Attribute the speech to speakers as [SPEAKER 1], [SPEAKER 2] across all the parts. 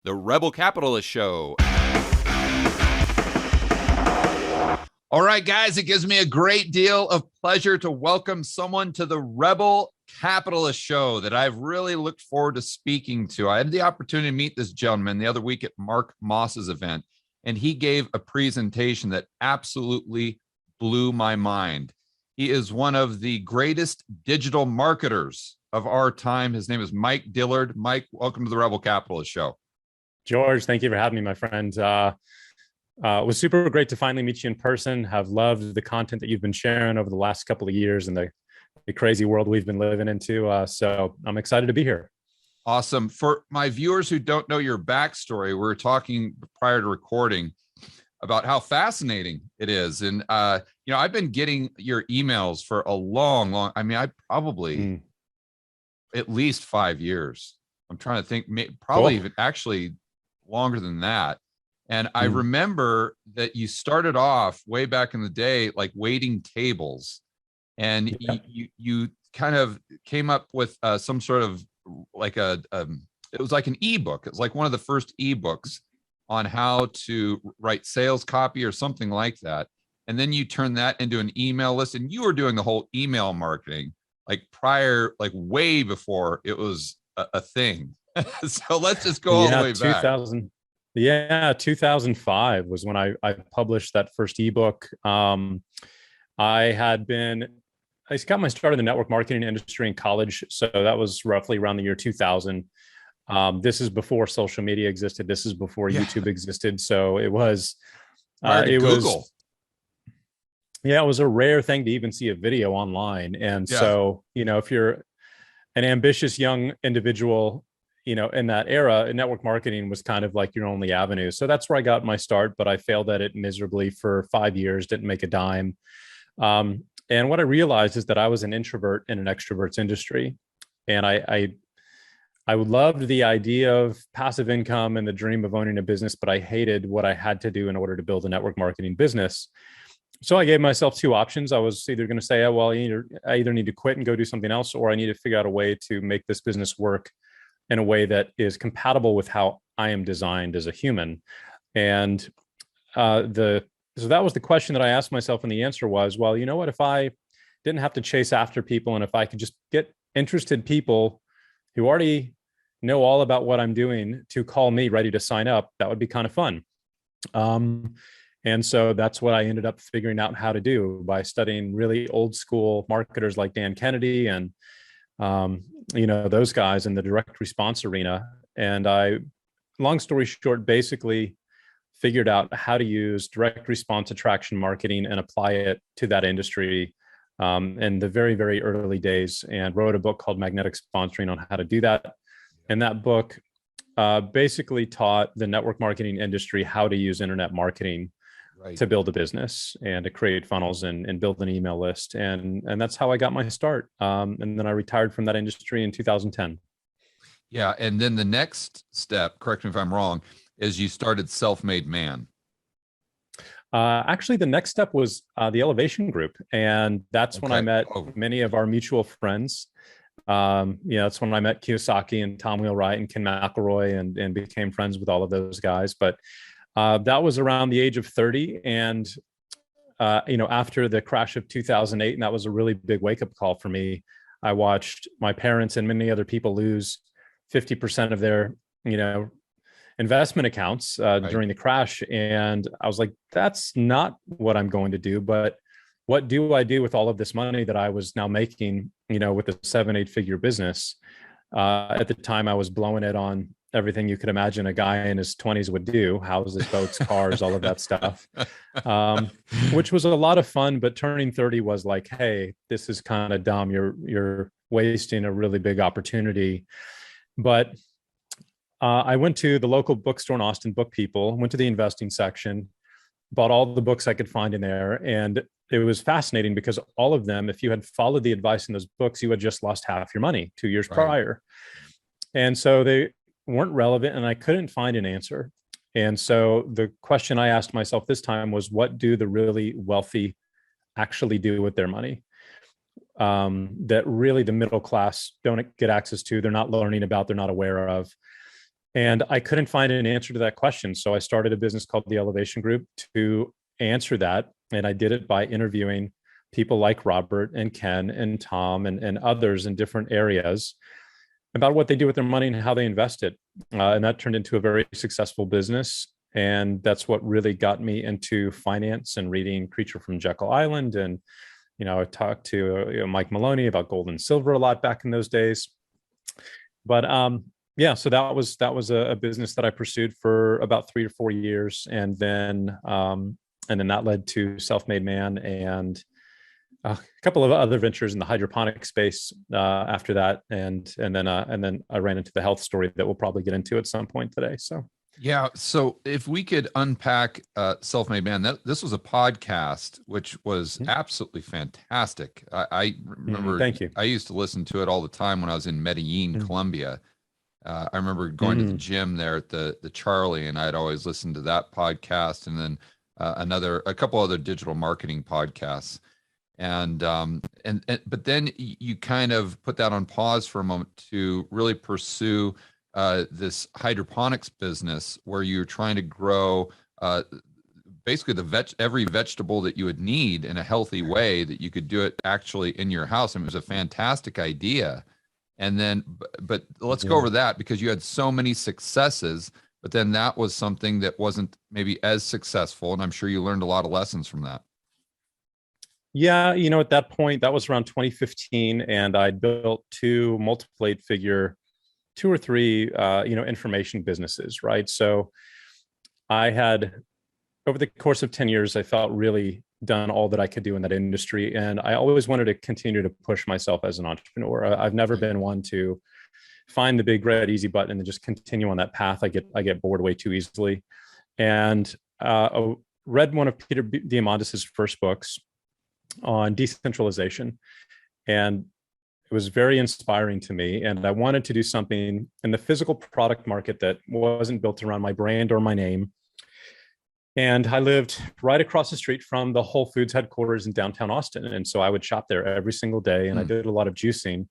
[SPEAKER 1] The Rebel Capitalist Show. All right, guys, it gives me a great deal of pleasure to welcome someone to the Rebel Capitalist Show that I've really looked forward to speaking to. I had the opportunity to meet this gentleman the other week at Mark Moss's event, and he gave a presentation that absolutely blew my mind. He is one of the greatest digital marketers of our time. His name is Mike Dillard. Mike, welcome to the Rebel Capitalist Show.
[SPEAKER 2] George, thank you for having me, my friend. It was super great to finally meet you in person. Have loved the content that you've been sharing over the last couple of years and the crazy world we've been living into. So I'm excited to be here.
[SPEAKER 1] Awesome. For my viewers who don't know your backstory, we were talking prior to recording about how fascinating it is. And, I've been getting your emails for a long, I probably at least 5 years. I'm trying to think, probably even actually longer than that. And I remember that you started off way back in the day, like waiting tables, and you kind of came up with some sort of like it was like an ebook. It was like one of the first ebooks on how to write sales copy or something like that. And then you turned that into an email list, and you were doing the whole email marketing like prior, like way before it was a thing. So let's just go all the way back.
[SPEAKER 2] 2005 was when I published that first ebook. I got my start in the network marketing industry in college. So that was roughly around the year 2000. This is before social media existed. This is before YouTube existed. So it was, it was a rare thing to even see a video online. And so, if you're an ambitious young individual, in that era, network marketing was kind of like your only avenue. So that's where I got my start, but I failed at it miserably for 5 years, didn't make a dime. And what I realized is that I was an introvert in an extrovert's industry. And I loved the idea of passive income and the dream of owning a business, but I hated what I had to do in order to build a network marketing business. So I gave myself two options. I was either going to say, I either need to quit and go do something else, or I need to figure out a way to make this business work in a way that is compatible with how I am designed as a human. And so that was the question that I asked myself. And the answer was, well, you know what, if I didn't have to chase after people, and if I could just get interested people who already know all about what I'm doing to call me ready to sign up, that would be kind of fun. And so that's what I ended up figuring out how to do by studying really old school marketers like Dan Kennedy and those guys in the direct response arena. And long story short, basically figured out how to use direct response attraction marketing and apply it to that industry in the very, very early days, and wrote a book called Magnetic Sponsoring on how to do that. And that book basically taught the network marketing industry how to use internet marketing to build a business and to create funnels and build an email list. And that's how I got my start. And then I retired from that industry in 2010.
[SPEAKER 1] Yeah. And then the next step, correct me if I'm wrong, is you started Self-Made Man.
[SPEAKER 2] Actually, the next step was the Elevation Group. And that's when I met many of our mutual friends. That's when I met Kiyosaki and Tom Wheelwright and Ken McElroy and became friends with all of those guys. But that was around the age of 30. And, after the crash of 2008, and that was a really big wake-up call for me. I watched my parents and many other people lose 50% of their, investment accounts during the crash. And I was like, that's not what I'm going to do. But what do I do with all of this money that I was now making, with a 7-8 figure business? At the time, I was blowing it on everything you could imagine a guy in his 20s would do: houses, boats, cars, all of that stuff, which was a lot of fun. But turning 30 was like, hey, this is kind of dumb. You're wasting a really big opportunity. But I went to the local bookstore in Austin, Book People, went to the investing section, bought all the books I could find in there. And it was fascinating because all of them, if you had followed the advice in those books, you had just lost half your money 2 years prior. And so they weren't relevant, and I couldn't find an answer. And so the question I asked myself this time was, what do the really wealthy actually do with their money? That really the middle class don't get access to, they're not learning about, they're not aware of. And I couldn't find an answer to that question. So I started a business called the Elevation Group to answer that. And I did it by interviewing people like Robert and Ken and Tom and others in different areas about what they do with their money and how they invest it. And that turned into a very successful business. And that's what really got me into finance and reading Creature from Jekyll Island. And, I talked to Mike Maloney about gold and silver a lot back in those days. But yeah, so that was a business that I pursued for about 3 to 4 years. And then that led to Self-Made Man and a couple of other ventures in the hydroponic space after that, and then I ran into the health story that we'll probably get into at some point today. So
[SPEAKER 1] yeah, so if we could unpack Self-Made Man, this was a podcast which was absolutely fantastic. I remember.
[SPEAKER 2] Thank you.
[SPEAKER 1] I used to listen to it all the time when I was in Medellin, Colombia. I remember going to the gym there at the Charlie, and I'd always listen to that podcast, and then a couple other digital marketing podcasts. And but then you kind of put that on pause for a moment to really pursue this hydroponics business where you're trying to grow basically every vegetable that you would need in a healthy way, that you could do it actually in your house. And it was a fantastic idea. And then, but let's go over that, because you had so many successes, but then that was something that wasn't maybe as successful. And I'm sure you learned a lot of lessons from that.
[SPEAKER 2] Yeah, at that point, that was around 2015, and I built 2 multiple 8-figure, 2 or 3, information businesses, right? So I had, over the course of 10 years, I felt really done all that I could do in that industry. And I always wanted to continue to push myself as an entrepreneur. I've never been one to find the big red easy button and then just continue on that path. I get bored way too easily. And I read one of Peter Diamandis's first books on decentralization, and it was very inspiring to me. And I wanted to do something in the physical product market that wasn't built around my brand or my name. And I lived right across the street from the Whole Foods headquarters in downtown Austin. And so I would shop there every single day, and I did a lot of juicing.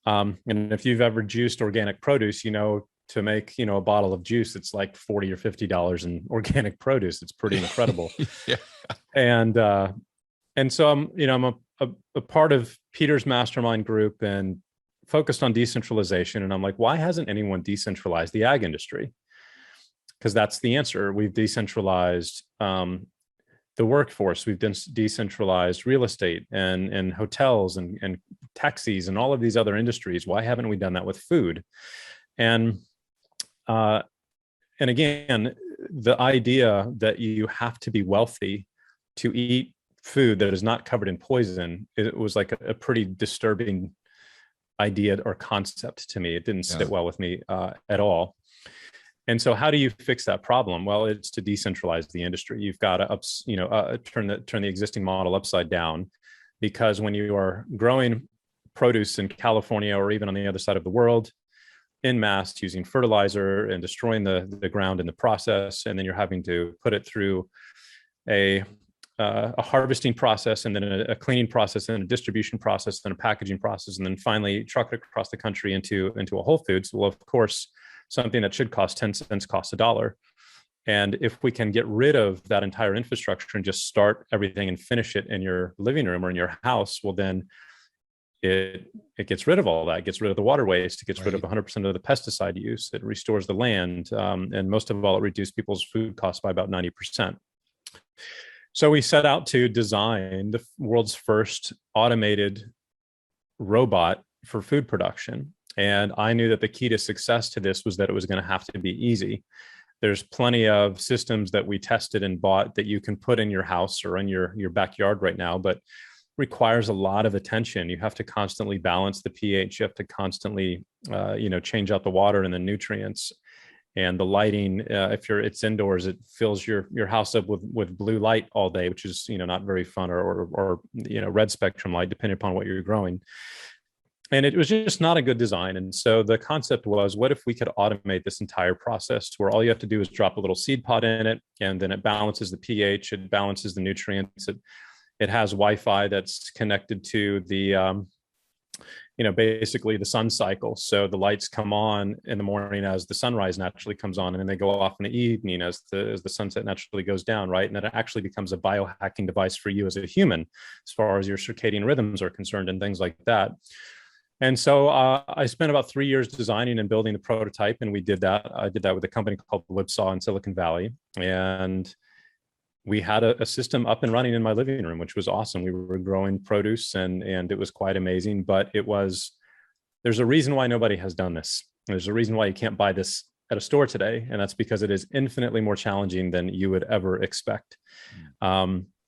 [SPEAKER 2] And if you've ever juiced organic produce, to make, a bottle of juice, it's like $40 or $50 in organic produce. It's pretty incredible.
[SPEAKER 1] Yeah.
[SPEAKER 2] And so I'm a part of Peter's mastermind group and focused on decentralization. And I'm like, why hasn't anyone decentralized the ag industry? Because that's the answer. We've decentralized the workforce. We've decentralized real estate and hotels and taxis and all of these other industries. Why haven't we done that with food? And again, the idea that you have to be wealthy to eat food that is not covered in poison, it was like a pretty disturbing idea or concept to me. It didn't sit well with me at all. And so how do you fix that problem? Well, it's to decentralize the industry. You've got to turn the existing model upside down, because when you are growing produce in California or even on the other side of the world in mass using fertilizer and destroying the ground in the process, and then you're having to put it through a harvesting process, and then a cleaning process, and a distribution process, and a packaging process, and then finally truck it across the country into a Whole Foods. Well, of course, something that should cost 10 cents costs $1. And if we can get rid of that entire infrastructure and just start everything and finish it in your living room or in your house, well, then it gets rid of all that. It gets rid of the water waste. It gets rid of 100% of the pesticide use. It restores the land. And most of all, it reduces people's food costs by about 90%. So we set out to design the world's first automated robot for food production. And I knew that the key to success to this was that it was going to have to be easy. There's plenty of systems that we tested and bought that you can put in your house or in your backyard right now, but requires a lot of attention. You have to constantly balance the pH. You have to constantly, change out the water and the nutrients. And the lighting, if it's indoors, it fills your house up with blue light all day, which is not very fun, or red spectrum light, depending upon what you're growing. And it was just not a good design. And so the concept was, what if we could automate this entire process to where all you have to do is drop a little seed pod in it, and then it balances the pH, it balances the nutrients, it has Wi-Fi that's connected to the basically the sun cycle. So the lights come on in the morning as the sunrise naturally comes on, and then they go off in the evening as the sunset naturally goes down, right? And then it actually becomes a biohacking device for you as a human, as far as your circadian rhythms are concerned and things like that. And so I spent about 3 years designing and building the prototype, and we did that. I did that with a company called Whipsaw in Silicon Valley, and we had a system up and running in my living room, which was awesome. We were growing produce, and it was quite amazing. But there's a reason why nobody has done this. There's a reason why you can't buy this at a store today, and that's because it is infinitely more challenging than you would ever expect.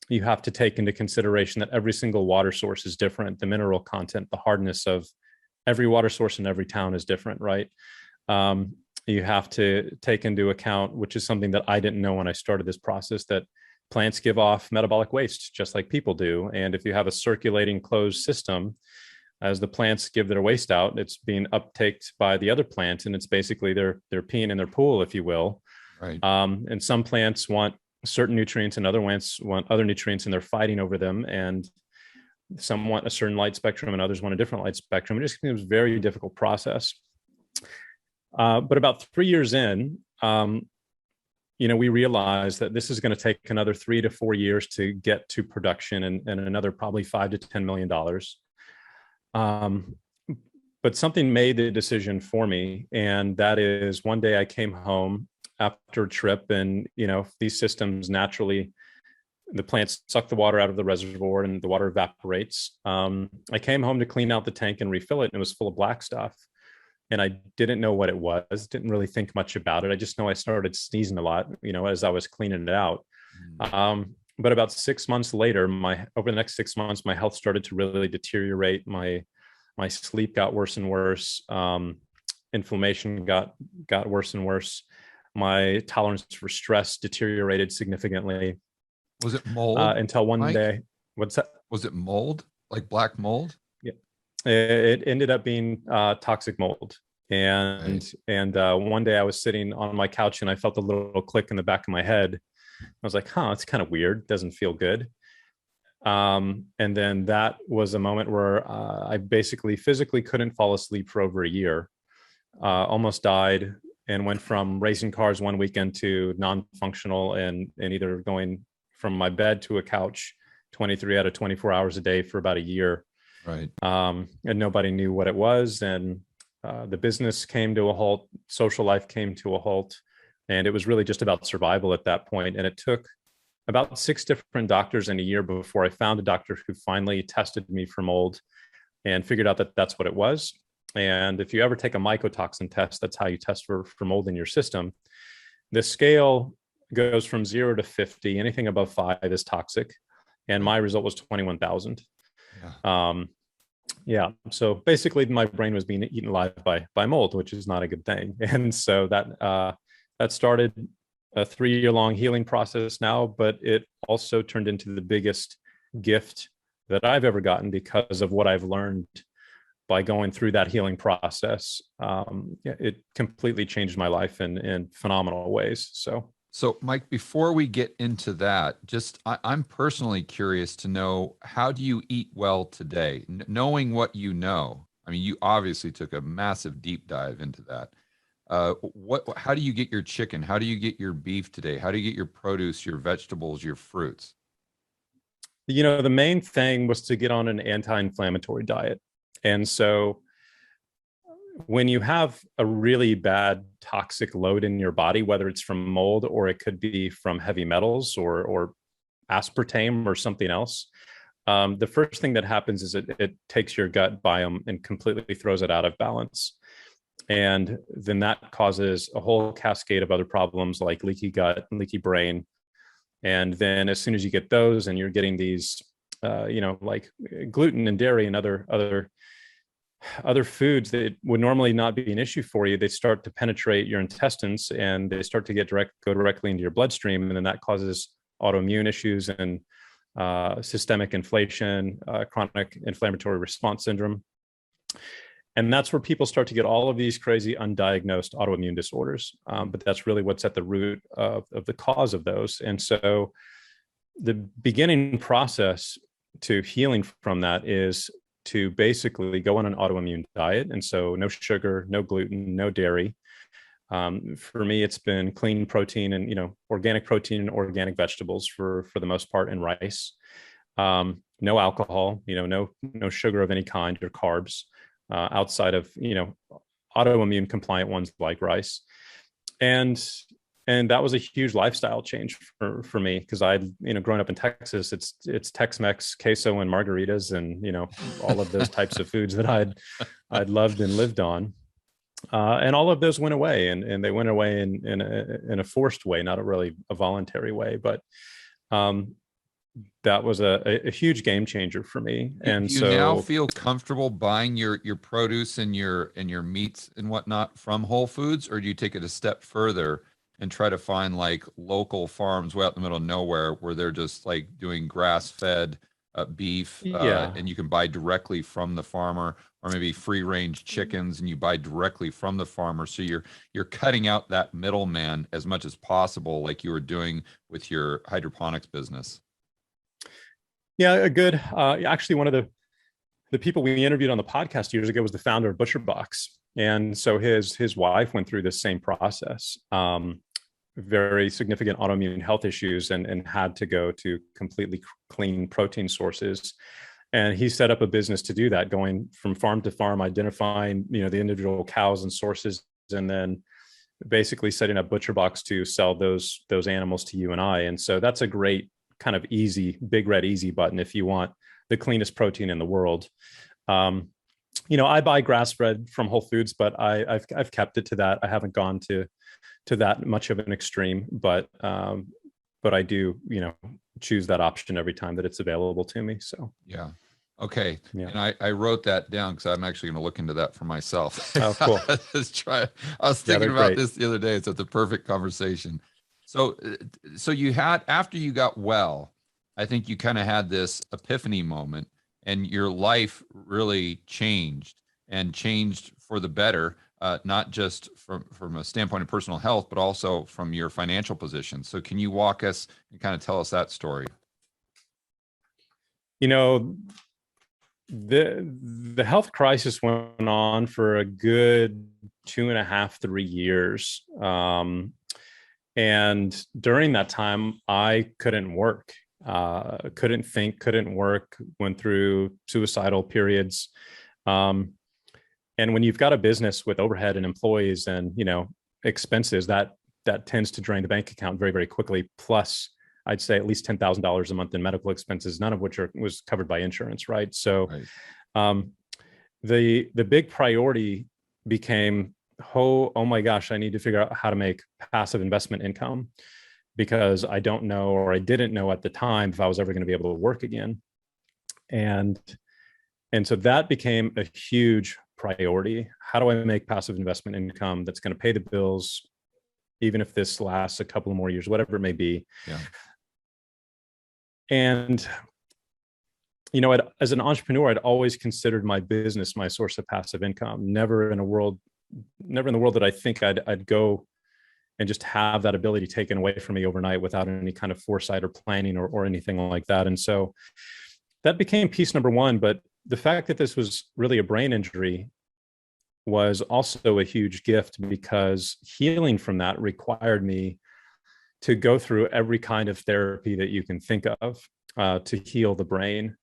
[SPEAKER 2] You have to take into consideration that every single water source is different. The mineral content, the hardness of every water source in every town is different, right? You have to take into account, which is something that I didn't know when I started this process, that plants give off metabolic waste just like people do. And if you have a circulating closed system, as the plants give their waste out, it's being uptaked by the other plant, and it's basically they're peeing in their pool, if you will.
[SPEAKER 1] Right.
[SPEAKER 2] And some plants want certain nutrients and other plants want other nutrients, and they're fighting over them. And some want a certain light spectrum and others want a different light spectrum. It just becomes a very difficult process. But about 3 years in, we realized that this is going to take another 3 to 4 years to get to production, and another probably $5 to $10 million. But something made the decision for me. And that is, one day I came home after a trip, and, these systems naturally, the plants suck the water out of the reservoir and the water evaporates. I came home to clean out the tank and refill it, and it was full of black stuff. And I didn't know what it was, didn't really think much about it. I just know I started sneezing a lot, as I was cleaning it out. But about 6 months later, over the next 6 months, my health started to really deteriorate. My sleep got worse and worse. Inflammation got worse and worse. My tolerance for stress deteriorated significantly.
[SPEAKER 1] Was it mold?
[SPEAKER 2] Until one day, what's that?
[SPEAKER 1] Was it mold, like black mold?
[SPEAKER 2] Yeah, it ended up being toxic mold. And one day I was sitting on my couch, and I felt a little click in the back of my head. I was like, it's kind of weird. Doesn't feel good. And then that was a moment where I basically physically couldn't fall asleep for over a year. Almost died, and went from racing cars one weekend to non-functional, and either going from my bed to a couch 23 out of 24 hours a day for about a year.
[SPEAKER 1] Right.
[SPEAKER 2] And nobody knew what it was. And the business came to a halt, social life came to a halt. And it was really just about survival at that point. And it took about 6 different doctors in a year before I found a doctor who finally tested me for mold and figured out that that's what it was. And if you ever take a mycotoxin test, that's how you test for mold in your system. The scale goes from 0 to 50. Anything above 5 is toxic. And my result was 21,000. Yeah. So basically my brain was being eaten alive by mold, which is not a good thing. And so that started a 3-year-long healing process now, but it also turned into the biggest gift that I've ever gotten because of what I've learned by going through that healing process. It completely changed my life in phenomenal ways. So
[SPEAKER 1] Mike, before we get into that, I'm personally curious to know, how do you eat well today? Knowing what you know, I mean, you obviously took a massive deep dive into that. How do you get your chicken? How do you get your beef today? How do you get your produce, your vegetables, your fruits?
[SPEAKER 2] The main thing was to get on an anti-inflammatory diet. And so when you have a really bad toxic load in your body, whether it's from mold or it could be from heavy metals or aspartame or something else, the first thing that happens is it takes your gut biome and completely throws it out of balance. And then that causes a whole cascade of other problems like leaky gut, leaky brain. And then as soon as you get those and you're getting these, like gluten and dairy and other foods that would normally not be an issue for you, they start to penetrate your intestines and they start to go directly into your bloodstream. And then that causes autoimmune issues and systemic inflation, chronic inflammatory response syndrome. And that's where people start to get all of these crazy undiagnosed autoimmune disorders. But that's really what's at the root of the cause of those. And so the beginning process to healing from that is to basically go on an autoimmune diet. And so no sugar, no gluten, no dairy. For me, it's been clean protein and, organic protein and organic vegetables for the most part, and rice. No alcohol, no sugar of any kind or carbs, outside of, autoimmune compliant ones like rice. And that was a huge lifestyle change for me, because I'd, growing up in Texas, it's Tex-Mex, queso, and margaritas, and all of those types of foods that I'd loved and lived on. And all of those went away, and they went away in a forced way, not really a voluntary way. But that was a huge game changer for me. And
[SPEAKER 1] do you now feel comfortable buying your produce and your meats and whatnot from Whole Foods, or do you take it a step further and try to find like local farms way out in the middle of nowhere where they're just like doing grass-fed beef, and you can buy directly from the farmer, or maybe free-range chickens and you buy directly from the farmer? So you're cutting out that middleman as much as possible, like you were doing with your hydroponics business.
[SPEAKER 2] Yeah, a good. Actually, one of the people we interviewed on the podcast years ago was the founder of ButcherBox, and so his wife went through this same process. Very significant autoimmune health issues, and had to go to completely clean protein sources. And he set up a business to do that, going from farm to farm, identifying the individual cows and sources, and then basically setting up ButcherBox to sell those animals to you and I. And so that's a great kind of easy, big red easy button if you want the cleanest protein in the world. I buy grass-fed from Whole Foods, but I've kept it to that. I haven't gone to that much of an extreme, but I do, choose that option every time that it's available to me. So
[SPEAKER 1] yeah. Okay.
[SPEAKER 2] Yeah.
[SPEAKER 1] And I wrote that down because I'm actually going to look into that for myself.
[SPEAKER 2] Oh, cool.
[SPEAKER 1] I was thinking about this the other day. So it's a perfect conversation. So you had, after you got well, I think you kind of had this epiphany moment, and your life really changed for the better, not just from a standpoint of personal health, but also from your financial position. So can you walk us and kind of tell us that story?
[SPEAKER 2] The health crisis went on for a good 2.5, 3 years. And during that time, I couldn't work, couldn't think, couldn't work, went through suicidal periods. And when you've got a business with overhead and employees and, expenses, that tends to drain the bank account very, very quickly. Plus, I'd say at least $10,000 a month in medical expenses, none of which was covered by insurance, right? So the big priority became, oh my gosh, I need to figure out how to make passive investment income, because I don't know, or I didn't know at the time, if I was ever going to be able to work again. And so that became a huge priority. How do I make passive investment income that's going to pay the bills, even if this lasts a couple more years, whatever it may be?
[SPEAKER 1] Yeah.
[SPEAKER 2] And, as an entrepreneur, I'd always considered my business my source of passive income. Never in the world that I think I'd go and just have that ability taken away from me overnight without any kind of foresight or planning or anything like that. And so that became piece number one. But the fact that this was really a brain injury was also a huge gift, because healing from that required me to go through every kind of therapy that you can think of to heal the brain.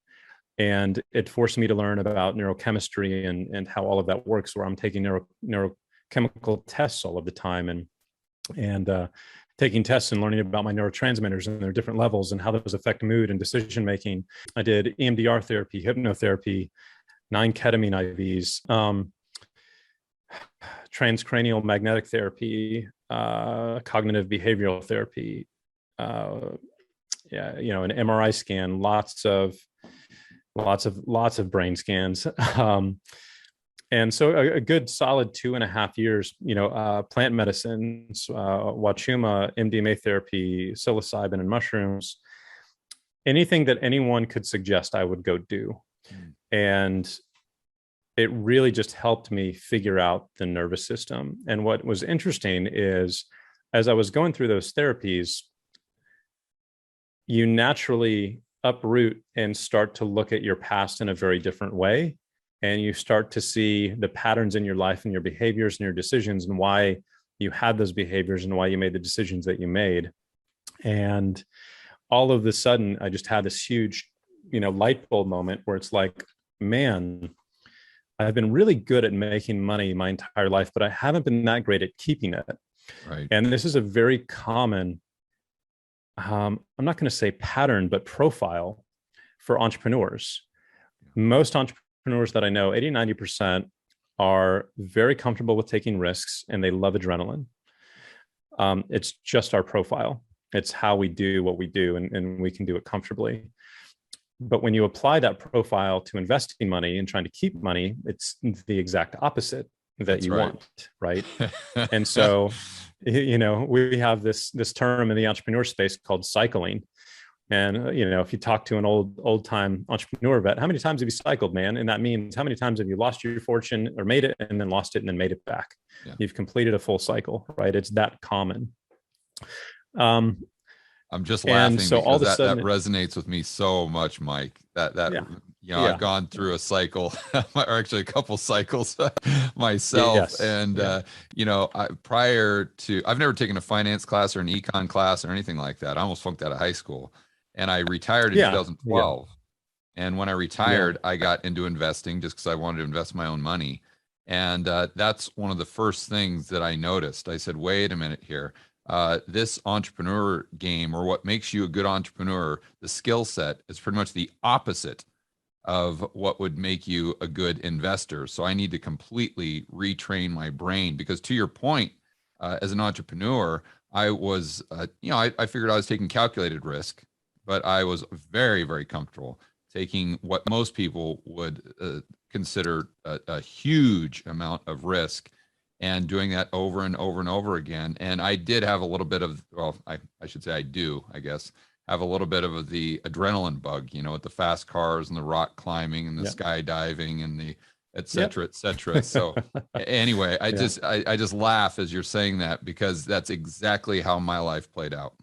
[SPEAKER 2] And it forced me to learn about neurochemistry and how all of that works, where I'm taking neurochemical tests all of the time, and taking tests and learning about my neurotransmitters and their different levels and how those affect mood and decision making. I did EMDR therapy, hypnotherapy, 9 ketamine IVs, transcranial magnetic therapy, cognitive behavioral therapy, an MRI scan, lots of brain scans. And so a good solid 2.5 years, plant medicines, Wachuma, MDMA therapy, psilocybin, and mushrooms, anything that anyone could suggest, I would go do. And it really just helped me figure out the nervous system. And what was interesting is, as I was going through those therapies, you naturally uproot and start to look at your past in a very different way. and you start to see the patterns in your life and your behaviors and your decisions and why you had those behaviors and why you made the decisions that you made. And all of a sudden, I just had this huge, light bulb moment where it's like, man, I've been really good at making money my entire life, but I haven't been that great at keeping it.
[SPEAKER 1] Right.
[SPEAKER 2] And this is a very common, I'm not going to say pattern, but profile for entrepreneurs. Most entrepreneurs that I know, 80, 90% are very comfortable with taking risks and they love adrenaline. It's just our profile. It's how we do what we do, and we can do it comfortably. But when you apply that profile to investing money and trying to keep money, it's the exact opposite that That's you right. want, right? And so, we have this term in the entrepreneur space called cycling. And, if you talk to an old time entrepreneur about how many times have you cycled, man? And that means how many times have you lost your fortune or made it and then lost it and then made it back? Yeah. You've completed a full cycle, right? It's that common.
[SPEAKER 1] I'm just laughing
[SPEAKER 2] so
[SPEAKER 1] because
[SPEAKER 2] all of a sudden,
[SPEAKER 1] that resonates with me so much, Mike. I've gone through a cycle, or actually a couple cycles myself. Yes. And I've never taken a finance class or an econ class or anything like that. I almost flunked out of high school, and I retired in 2012. Yeah. And when I retired, I got into investing just because I wanted to invest my own money. And that's one of the first things that I noticed. I said, wait a minute here. This entrepreneur game, or what makes you a good entrepreneur, the skill set is pretty much the opposite of what would make you a good investor. So I need to completely retrain my brain, because to your point, as an entrepreneur, I was, I figured I was taking calculated risk, but I was very, very comfortable taking what most people would consider a huge amount of risk, and doing that over and over and over again. And I did have a little bit of, I should say I do, I guess, have a little bit of the adrenaline bug, with the fast cars and the rock climbing and the skydiving and the et cetera, et cetera. So anyway, I just laugh as you're saying that, because that's exactly how my life played out.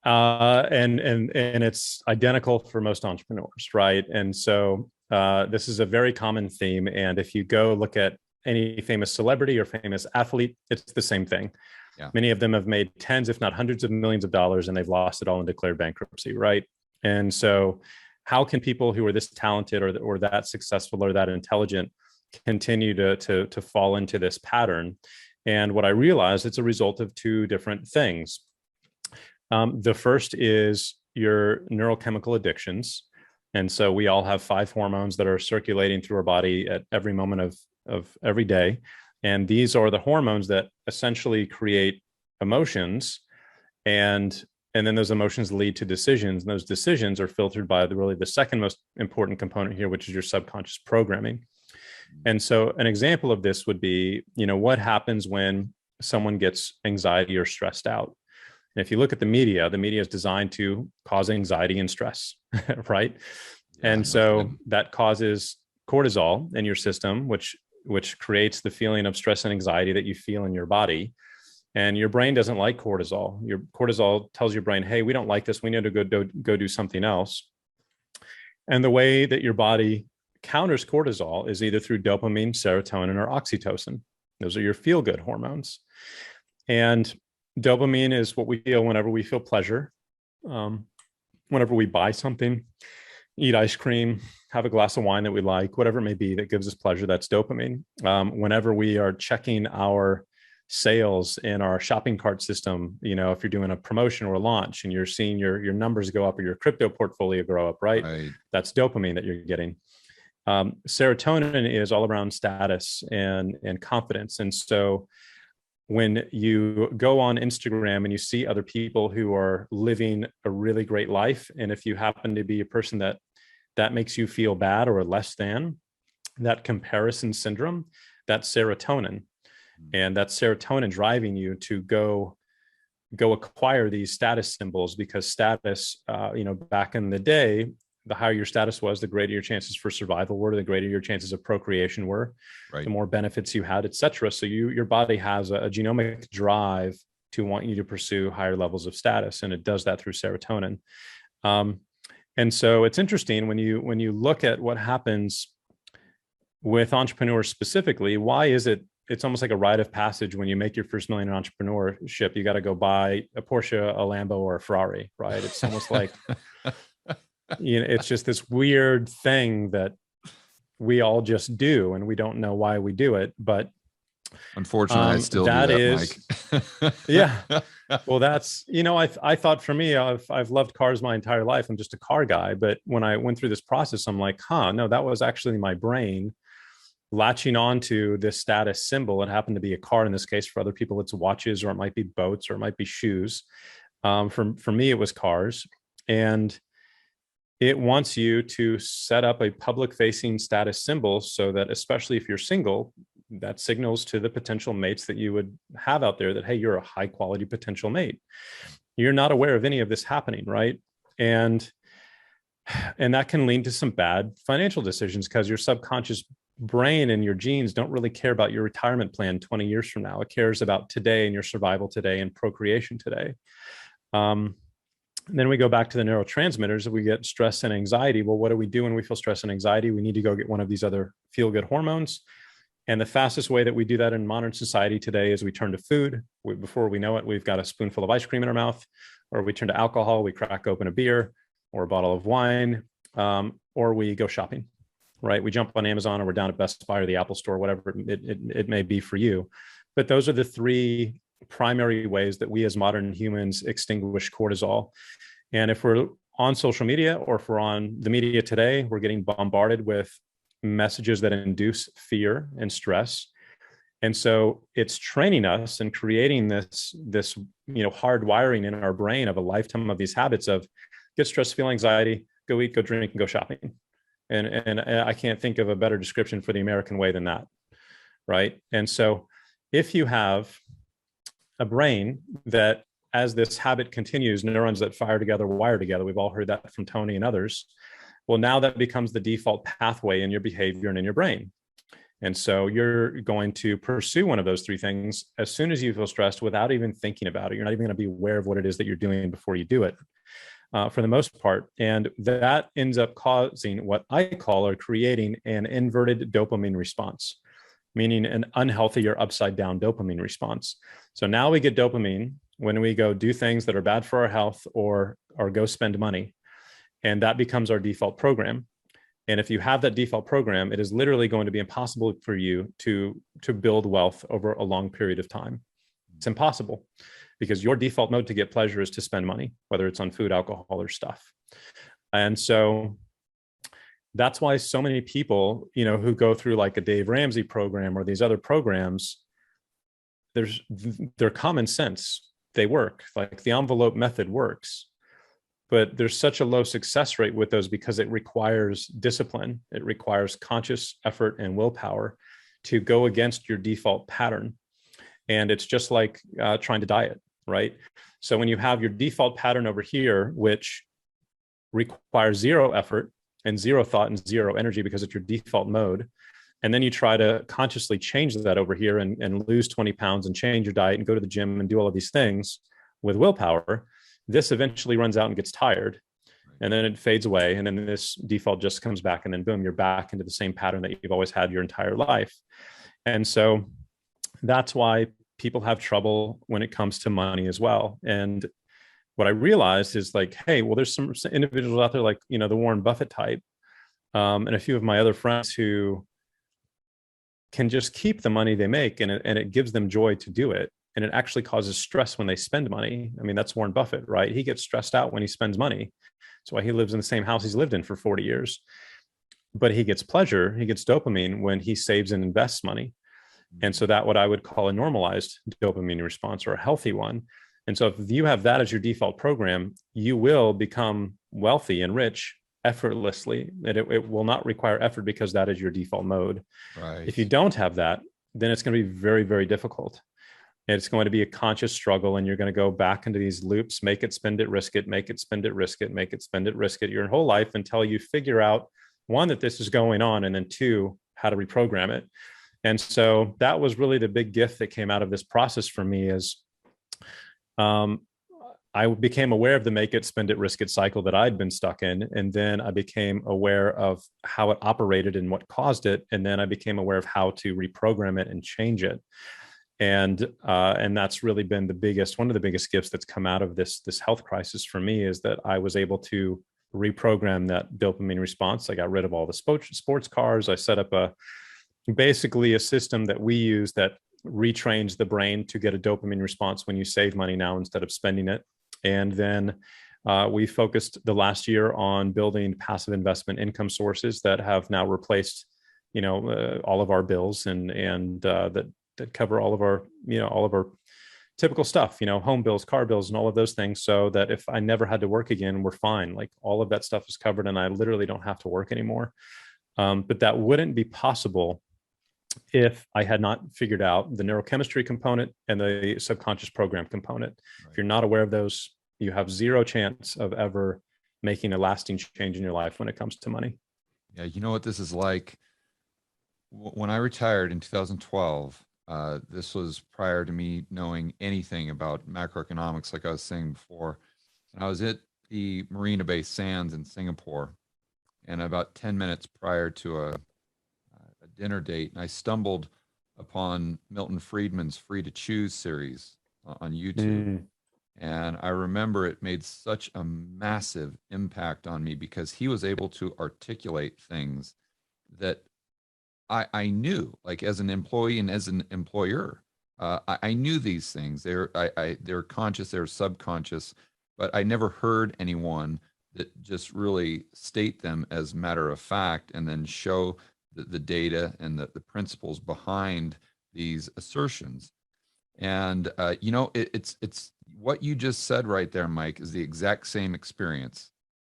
[SPEAKER 2] And it's identical for most entrepreneurs, right? And so this is a very common theme. And if you go look at any famous celebrity or famous athlete, it's the same thing. Yeah. Many of them have made tens, if not hundreds of millions of dollars, and they've lost it all and declared bankruptcy, right? And so how can people who are this talented or that successful or that intelligent continue to fall into this pattern? And what I realized, it's a result of two different things. The first is your neurochemical addictions. And so we all have 5 hormones that are circulating through our body at every moment of every day. And these are the hormones that essentially create emotions. And then those emotions lead to decisions. And those decisions are filtered by the second most important component here, which is your subconscious programming. And so an example of this would be, what happens when someone gets anxiety or stressed out? And if you look at the media is designed to cause anxiety and stress, right? Yeah, and so that causes cortisol in your system, which creates the feeling of stress and anxiety that you feel in your body. And your brain doesn't like cortisol. Your cortisol tells your brain, hey, we don't like this. We need to go do something else. And the way that your body counters cortisol is either through dopamine, serotonin, or oxytocin. Those are your feel-good hormones. And dopamine is what we feel whenever we feel pleasure. Whenever we buy something, eat ice cream, have a glass of wine that we like, whatever it may be that gives us pleasure, that's dopamine. Whenever we are checking our sales in our shopping cart system, if you're doing a promotion or a launch and you're seeing your numbers go up or your crypto portfolio grow up, right? That's dopamine that you're getting. Serotonin is all around status and confidence. And so when you go on Instagram and you see other people who are living a really great life, and if you happen to be a person that makes you feel bad or less than, that comparison syndrome, that's serotonin. And that's serotonin driving you to go acquire these status symbols, because status, back in the day, the higher your status was, the greater your chances for survival were, the greater your chances of procreation were, right, the more benefits you had, et cetera. So your body has a genomic drive to want you to pursue higher levels of status, and it does that through serotonin. And so it's interesting when you look at what happens with entrepreneurs specifically, why is it? It's almost like a rite of passage when you make your first million in entrepreneurship. You got to go buy a Porsche, a Lambo, or a Ferrari, right? It's almost like, it's just this weird thing that we all just do, and we don't know why we do it. But
[SPEAKER 1] unfortunately, I still do that, Mike.
[SPEAKER 2] Yeah. Well, that's, I thought for me, I've loved cars my entire life. I'm just a car guy. But when I went through this process, I'm like, no, that was actually my brain latching on to this status symbol. It happened to be a car in this case. For other people, it's watches, or it might be boats, or it might be shoes. For me, it was cars. And it wants you to set up a public facing status symbol so that, especially if you're single, that signals to the potential mates that you would have out there that, hey, you're a high quality potential mate. You're not aware of any of this happening, right? And that can lead to some bad financial decisions, because your subconscious brain and your genes don't really care about your retirement plan 20 years from now. It cares about today and your survival today and procreation today. Then we go back to the neurotransmitters. We get stress and anxiety. Well, what do we do when we feel stress and anxiety? We need to go get one of these other feel-good hormones. And the fastest way that we do that in modern society today is we turn to food. Before we know it, we've got a spoonful of ice cream in our mouth, or we turn to alcohol. We crack open a beer or a bottle of wine, or we go shopping, right? We jump on Amazon, or we're down at Best Buy or the Apple Store, whatever it may be for you. But those are the three primary ways that we as modern humans extinguish cortisol. And if we're on social media, or if we're on the media today, we're getting bombarded with messages that induce fear and stress. And so it's training us and creating this hard wiring in our brain of a lifetime of these habits of get stress, feel anxiety, go eat, go drink, and go shopping. And I can't think of a better description for the American way than that, right? And so if you have a brain that, as this habit continues, neurons that fire together wire together, we've all heard that from Tony and others. Well, now that becomes the default pathway in your behavior and in your brain. And so you're going to pursue one of those three things as soon as you feel stressed, without even thinking about it. You're not even going to be aware of what it is that you're doing before you do it, for the most part. And that ends up causing what I call, or creating, an inverted dopamine response, meaning an unhealthy or upside down dopamine response. So now we get dopamine when we go do things that are bad for our health, or go spend money. And that becomes our default program. And if you have that default program, it is literally going to be impossible for you to build wealth over a long period of time. It's impossible, because your default mode to get pleasure is to spend money, whether it's on food, alcohol, or stuff. And so that's why so many people, who go through like a Dave Ramsey program or these other programs, they're common sense. They work. Like the envelope method works. But there's such a low success rate with those because it requires discipline. It requires conscious effort and willpower to go against your default pattern. And it's just like trying to diet, right? So when you have your default pattern over here, which requires zero effort and zero thought and zero energy because it's your default mode, and then you try to consciously change that over here and lose 20 pounds and change your diet and go to the gym and do all of these things with willpower, this eventually runs out and gets tired, and then it fades away. And then this default just comes back, and then boom, you're back into the same pattern that you've always had your entire life. And so that's why people have trouble when it comes to money as well. And what I realized is like, hey, well, there's some individuals out there like, the Warren Buffett type, and a few of my other friends who can just keep the money they make, and it gives them joy to do it. And it actually causes stress when they spend money. I mean, that's Warren Buffett, right? He gets stressed out when he spends money. That's why he lives in the same house he's lived in for 40 years. But he gets pleasure, he gets dopamine when he saves and invests money. And so that what I would call a normalized dopamine response, or a healthy one. And so if you have that as your default program, you will become wealthy and rich effortlessly. It will not require effort because that is your default mode.
[SPEAKER 1] Right.
[SPEAKER 2] If you don't have that, then it's going to be very, very difficult. It's going to be a conscious struggle, and you're going to go back into these loops, make it, spend it, risk it, make it, spend it, risk it, make it, spend it, risk it, your whole life, until you figure out, one, that this is going on, and then two, how to reprogram it. And so that was really the big gift that came out of this process for me is I I became aware of the make it, spend it, risk it cycle that I'd been stuck in. And then I became aware of how it operated and what caused it. And then I became aware of how to reprogram it and change it. And that's really been one of the biggest gifts that's come out of this health crisis for me, is that I was able to reprogram that dopamine response. I got rid of all the sports cars. I set up basically a system that we use that retrains the brain to get a dopamine response when you save money now instead of spending it. And then we focused the last year on building passive investment income sources that have now replaced, all of our bills and that cover all of our typical stuff, home bills, car bills, and all of those things. So that if I never had to work again, we're fine. Like all of that stuff is covered and I literally don't have to work anymore. But that wouldn't be possible if I had not figured out the neurochemistry component and the subconscious program component. Right. If you're not aware of those, you have zero chance of ever making a lasting change in your life when it comes to money.
[SPEAKER 1] Yeah. You know what this is like? When I retired in 2012, this was prior to me knowing anything about macroeconomics, like I was saying before. And I was at the Marina Bay Sands in Singapore, and about 10 minutes prior to a dinner date, and I stumbled upon Milton Friedman's Free to Choose series on YouTube. And I remember it made such a massive impact on me because he was able to articulate things that I knew, like as an employee and as an employer. I knew these things. They're conscious, they're subconscious, but I never heard anyone that just really state them as matter of fact and then show the data and the principles behind these assertions. And it's what you just said right there, Mike, is the exact same experience.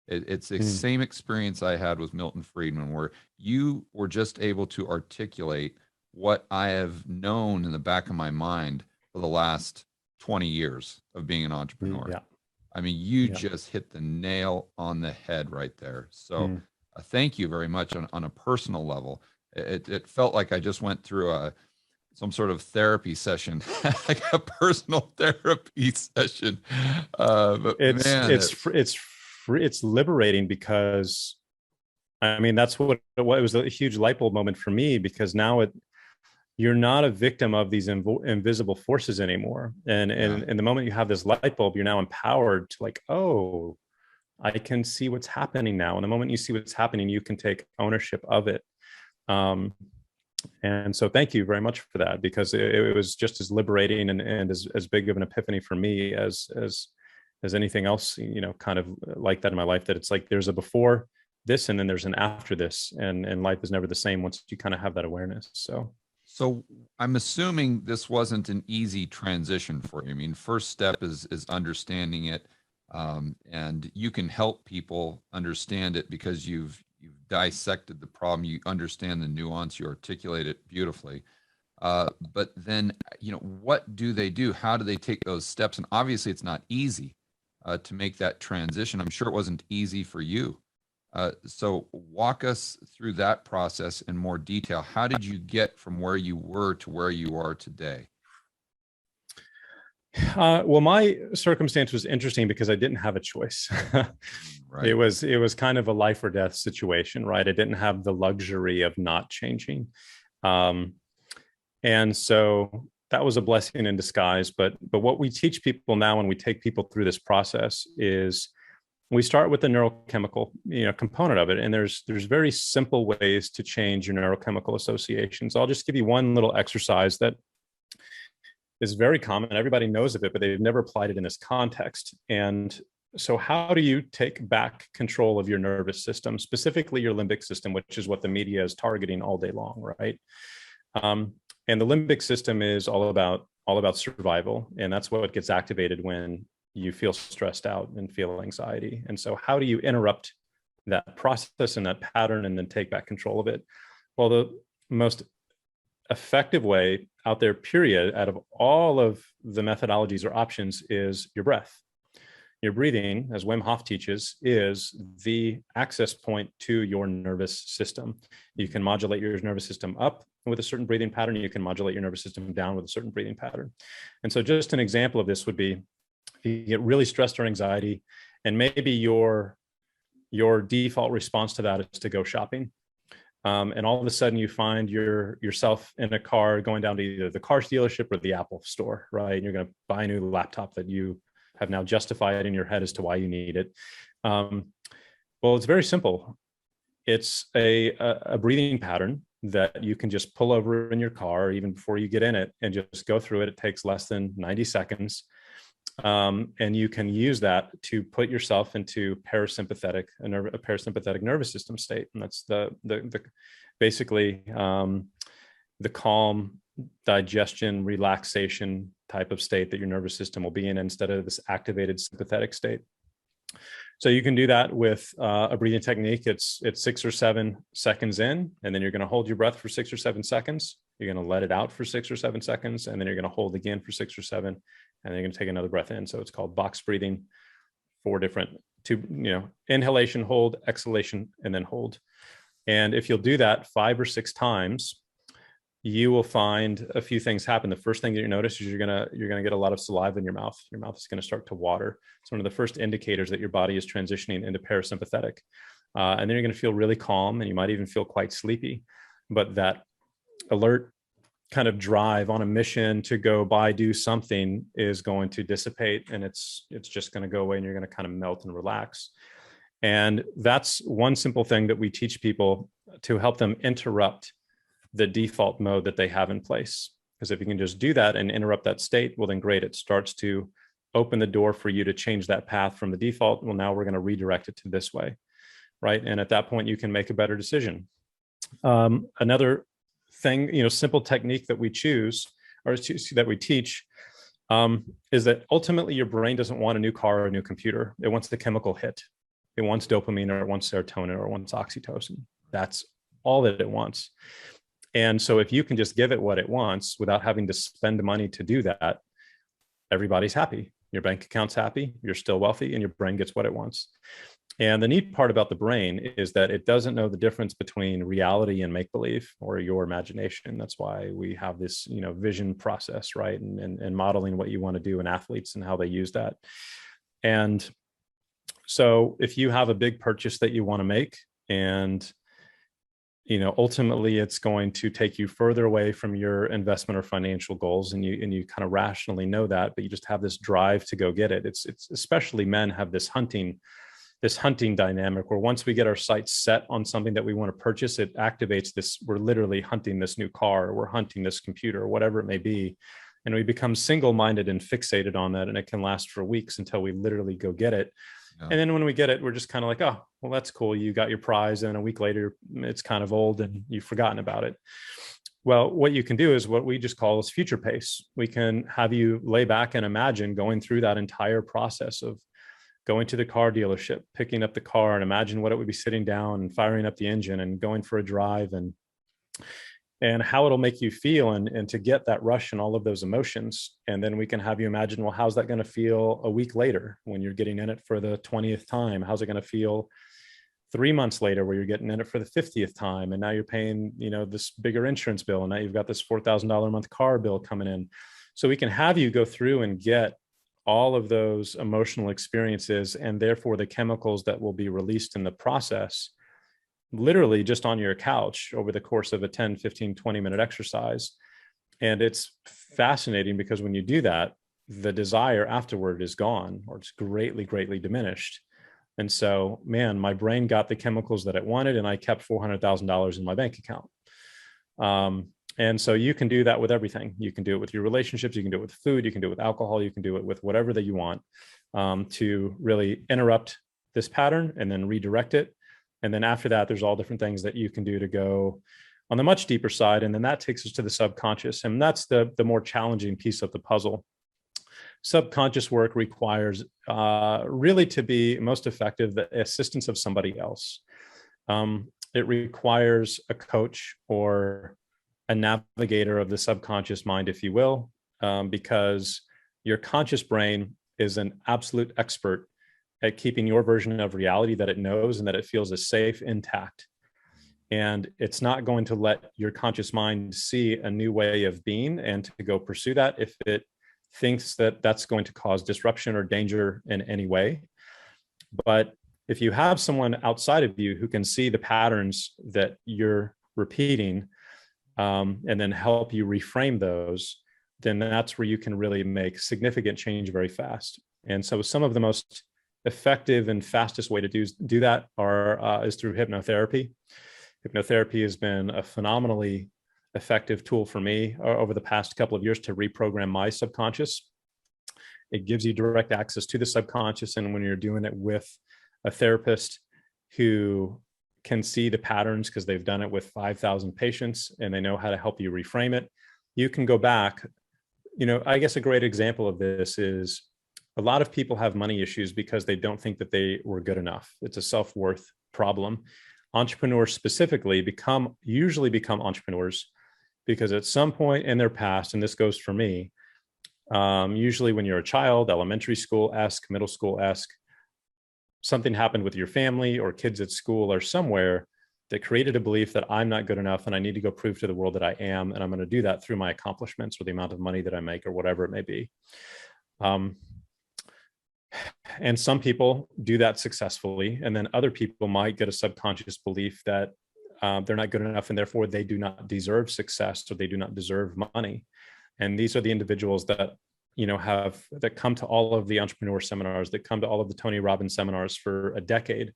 [SPEAKER 1] It's the same experience I had with Milton Friedman, where you were just able to articulate what I have known in the back of my mind for the last 20 years of being an entrepreneur.
[SPEAKER 2] Yeah.
[SPEAKER 1] I mean, you just hit the nail on the head right there. So thank you very much on a personal level. It felt like I just went through some sort of therapy session, like a personal therapy session. But
[SPEAKER 2] it's liberating, because I mean, that's what it was, a huge light bulb moment for me, because now you're not a victim of these invisible forces anymore. And the moment you have this light bulb, you're now empowered to like, oh, I can see what's happening now. And the moment you see what's happening, you can take ownership of it. And so thank you very much for that, because it was just as liberating and as big of an epiphany for me as anything else, kind of like that in my life, that it's like there's a before this and then there's an after this, and life is never the same once you kind of have that awareness. So
[SPEAKER 1] I'm assuming this wasn't an easy transition for you. I mean, first step is understanding it. And you can help people understand it because you've dissected the problem. You understand the nuance, you articulate it beautifully. But then, what do they do? How do they take those steps? And obviously it's not easy to make that transition. I'm sure it wasn't easy for you. So walk us through that process in more detail. How did you get from where you were to where you are today?
[SPEAKER 2] Well, my circumstance was interesting because I didn't have a choice. Right. It was kind of a life or death situation, right? I didn't have the luxury of not changing. And so that was a blessing in disguise. But what we teach people now when we take people through this process is we start with the neurochemical component of it. And there's very simple ways to change your neurochemical associations. I'll just give you one little exercise that is very common. Everybody knows of it, but they've never applied it in this context. And so how do you take back control of your nervous system, specifically your limbic system, which is what the media is targeting all day long, right? And the limbic system is all about survival. And that's what gets activated when you feel stressed out and feel anxiety. And so how do you interrupt that process and that pattern and then take back control of it? Well, the most effective way out there, period, out of all of the methodologies or options, is your breath. Your breathing, as Wim Hof teaches, is the access point to your nervous system. You can modulate your nervous system up with a certain breathing pattern. You can modulate your nervous system down with a certain breathing pattern. And so just an example of this would be, if you get really stressed or anxiety, and maybe your default response to that is to go shopping. And all of a sudden you find yourself in a car going down to either the car dealership or the Apple store, right? And you're going to buy a new laptop that you have now justified in your head as to why you need it. Well, it's very simple. It's a breathing pattern that you can just pull over in your car, even before you get in it, and just go through it. It takes less than 90 seconds. And you can use that to put yourself into a parasympathetic nervous system state. And that's the basically the calm, digestion, relaxation type of state that your nervous system will be in, instead of this activated sympathetic state. So you can do that with a breathing technique. It's 6 or 7 seconds in, and then you're going to hold your breath for 6 or 7 seconds. You're going to let it out for 6 or 7 seconds, and then you're going to hold again for 6 or 7, and then you're going to take another breath in. So it's called box breathing. 4 different, inhalation, hold, exhalation, and then hold. And if you'll do that 5 or 6 times, you will find a few things happen. The first thing that you notice is you're gonna get a lot of saliva in your mouth. Your mouth is going to start to water. It's one of the first indicators that your body is transitioning into parasympathetic. And then you're going to feel really calm, and you might even feel quite sleepy. But that alert kind of drive on a mission to go do something is going to dissipate, and it's just going to go away, and you're going to kind of melt and relax. And that's one simple thing that we teach people to help them interrupt the default mode that they have in place. Because if you can just do that and interrupt that state, well, then great. It starts to open the door for you to change that path from the default. Well, now we're going to redirect it to this way, right? And at that point, you can make a better decision. Another thing, simple technique that we choose, or that we teach, is that ultimately your brain doesn't want a new car or a new computer. It wants the chemical hit. It wants dopamine, or it wants serotonin, or it wants oxytocin. That's all that it wants. And so if you can just give it what it wants without having to spend money to do that, everybody's happy. Your bank account's happy, you're still wealthy, and your brain gets what it wants. And the neat part about the brain is that it doesn't know the difference between reality and make-believe, or your imagination. That's why we have this, vision process, right? And modeling what you want to do in athletes and how they use that. And so if you have a big purchase that you want to make, and ultimately it's going to take you further away from your investment or financial goals, and you kind of rationally know that, but you just have this drive to go get it. It's especially men have this hunting dynamic, where once we get our sights set on something that we want to purchase, it activates this. We're literally hunting this new car, or we're hunting this computer, or whatever it may be. And we become single-minded and fixated on that. And it can last for weeks until we literally go get it. Yeah. And then when we get it, we're just kind of like, oh, well, that's cool. You got your prize. And a week later, it's kind of old and you've forgotten about it. Well, what you can do is what we just call is future pace. We can have you lay back and imagine going through that entire process of going to the car dealership, picking up the car, and imagine what it would be sitting down and firing up the engine and going for a drive, and how it'll make you feel, and to get that rush and all of those emotions. And then we can have you imagine, well, how's that going to feel a week later when you're getting in it for the 20th time? How's it going to feel 3 months later where you're getting in it for the 50th time? And now you're paying, this bigger insurance bill. And now you've got this $4,000 a month car bill coming in. So we can have you go through and get all of those emotional experiences, and therefore the chemicals that will be released in the process, literally just on your couch over the course of a 10, 15, 20-minute exercise. And it's fascinating because when you do that, the desire afterward is gone, or it's greatly, greatly diminished. And so, man, my brain got the chemicals that it wanted, and I kept $400,000 in my bank account. And so you can do that with everything. You can do it with your relationships. You can do it with food. You can do it with alcohol. You can do it with whatever that you want, to really interrupt this pattern and then redirect it. And then after that, there's all different things that you can do to go on the much deeper side. And then that takes us to the subconscious. And that's the more challenging piece of the puzzle. Subconscious work requires really, to be most effective, the assistance of somebody else. It requires a coach or a navigator of the subconscious mind, if you will, because your conscious brain is an absolute expert at keeping your version of reality that it knows and that it feels is safe intact. And it's not going to let your conscious mind see a new way of being and to go pursue that if it thinks that that's going to cause disruption or danger in any way. But if you have someone outside of you who can see the patterns that you're repeating, and then help you reframe those, then that's where you can really make significant change very fast. And so some of the most effective and fastest way to do that is through hypnotherapy. Hypnotherapy has been a phenomenally effective tool for me over the past couple of years to reprogram my subconscious. It gives you direct access to the subconscious. And when you're doing it with a therapist who can see the patterns because they've done it with 5,000 patients and they know how to help you reframe it, you can go back. I guess a great example of this is a lot of people have money issues because they don't think that they were good enough. It's a self-worth problem. Entrepreneurs specifically usually become entrepreneurs because at some point in their past, and this goes for me, usually when you're a child, elementary school-esque, middle school-esque, something happened with your family or kids at school or somewhere that created a belief that I'm not good enough and I need to go prove to the world that I am. And I'm going to do that through my accomplishments or the amount of money that I make or whatever it may be. And some people do that successfully. And then other people might get a subconscious belief that they're not good enough and therefore they do not deserve success or they do not deserve money. And these are the individuals that that come to all of the entrepreneur seminars, that come to all of the Tony Robbins seminars for a decade,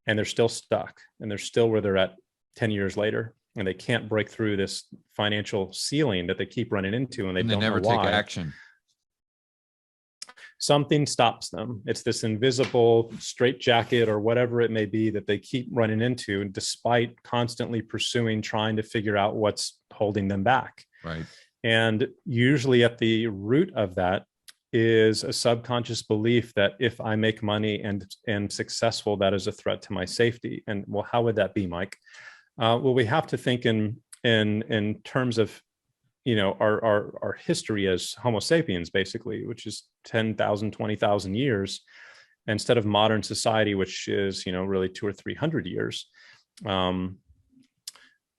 [SPEAKER 2] and they're still stuck and they're still where they're at 10 years later, and they can't break through this financial ceiling that they keep running into, and they don't
[SPEAKER 1] never
[SPEAKER 2] know why.
[SPEAKER 1] take action.
[SPEAKER 2] Something stops them. It's this invisible straitjacket or whatever it may be that they keep running into, and despite constantly pursuing, trying to figure out what's holding them back.
[SPEAKER 1] Right.
[SPEAKER 2] And usually at the root of that is a subconscious belief that if I make money and am successful, that is a threat to my safety. And well, how would that be, Mike? Well, we have to think in terms of, our history as Homo sapiens, basically, which is 10,000, 20,000 years, instead of modern society, which is, really 200 or 300 years.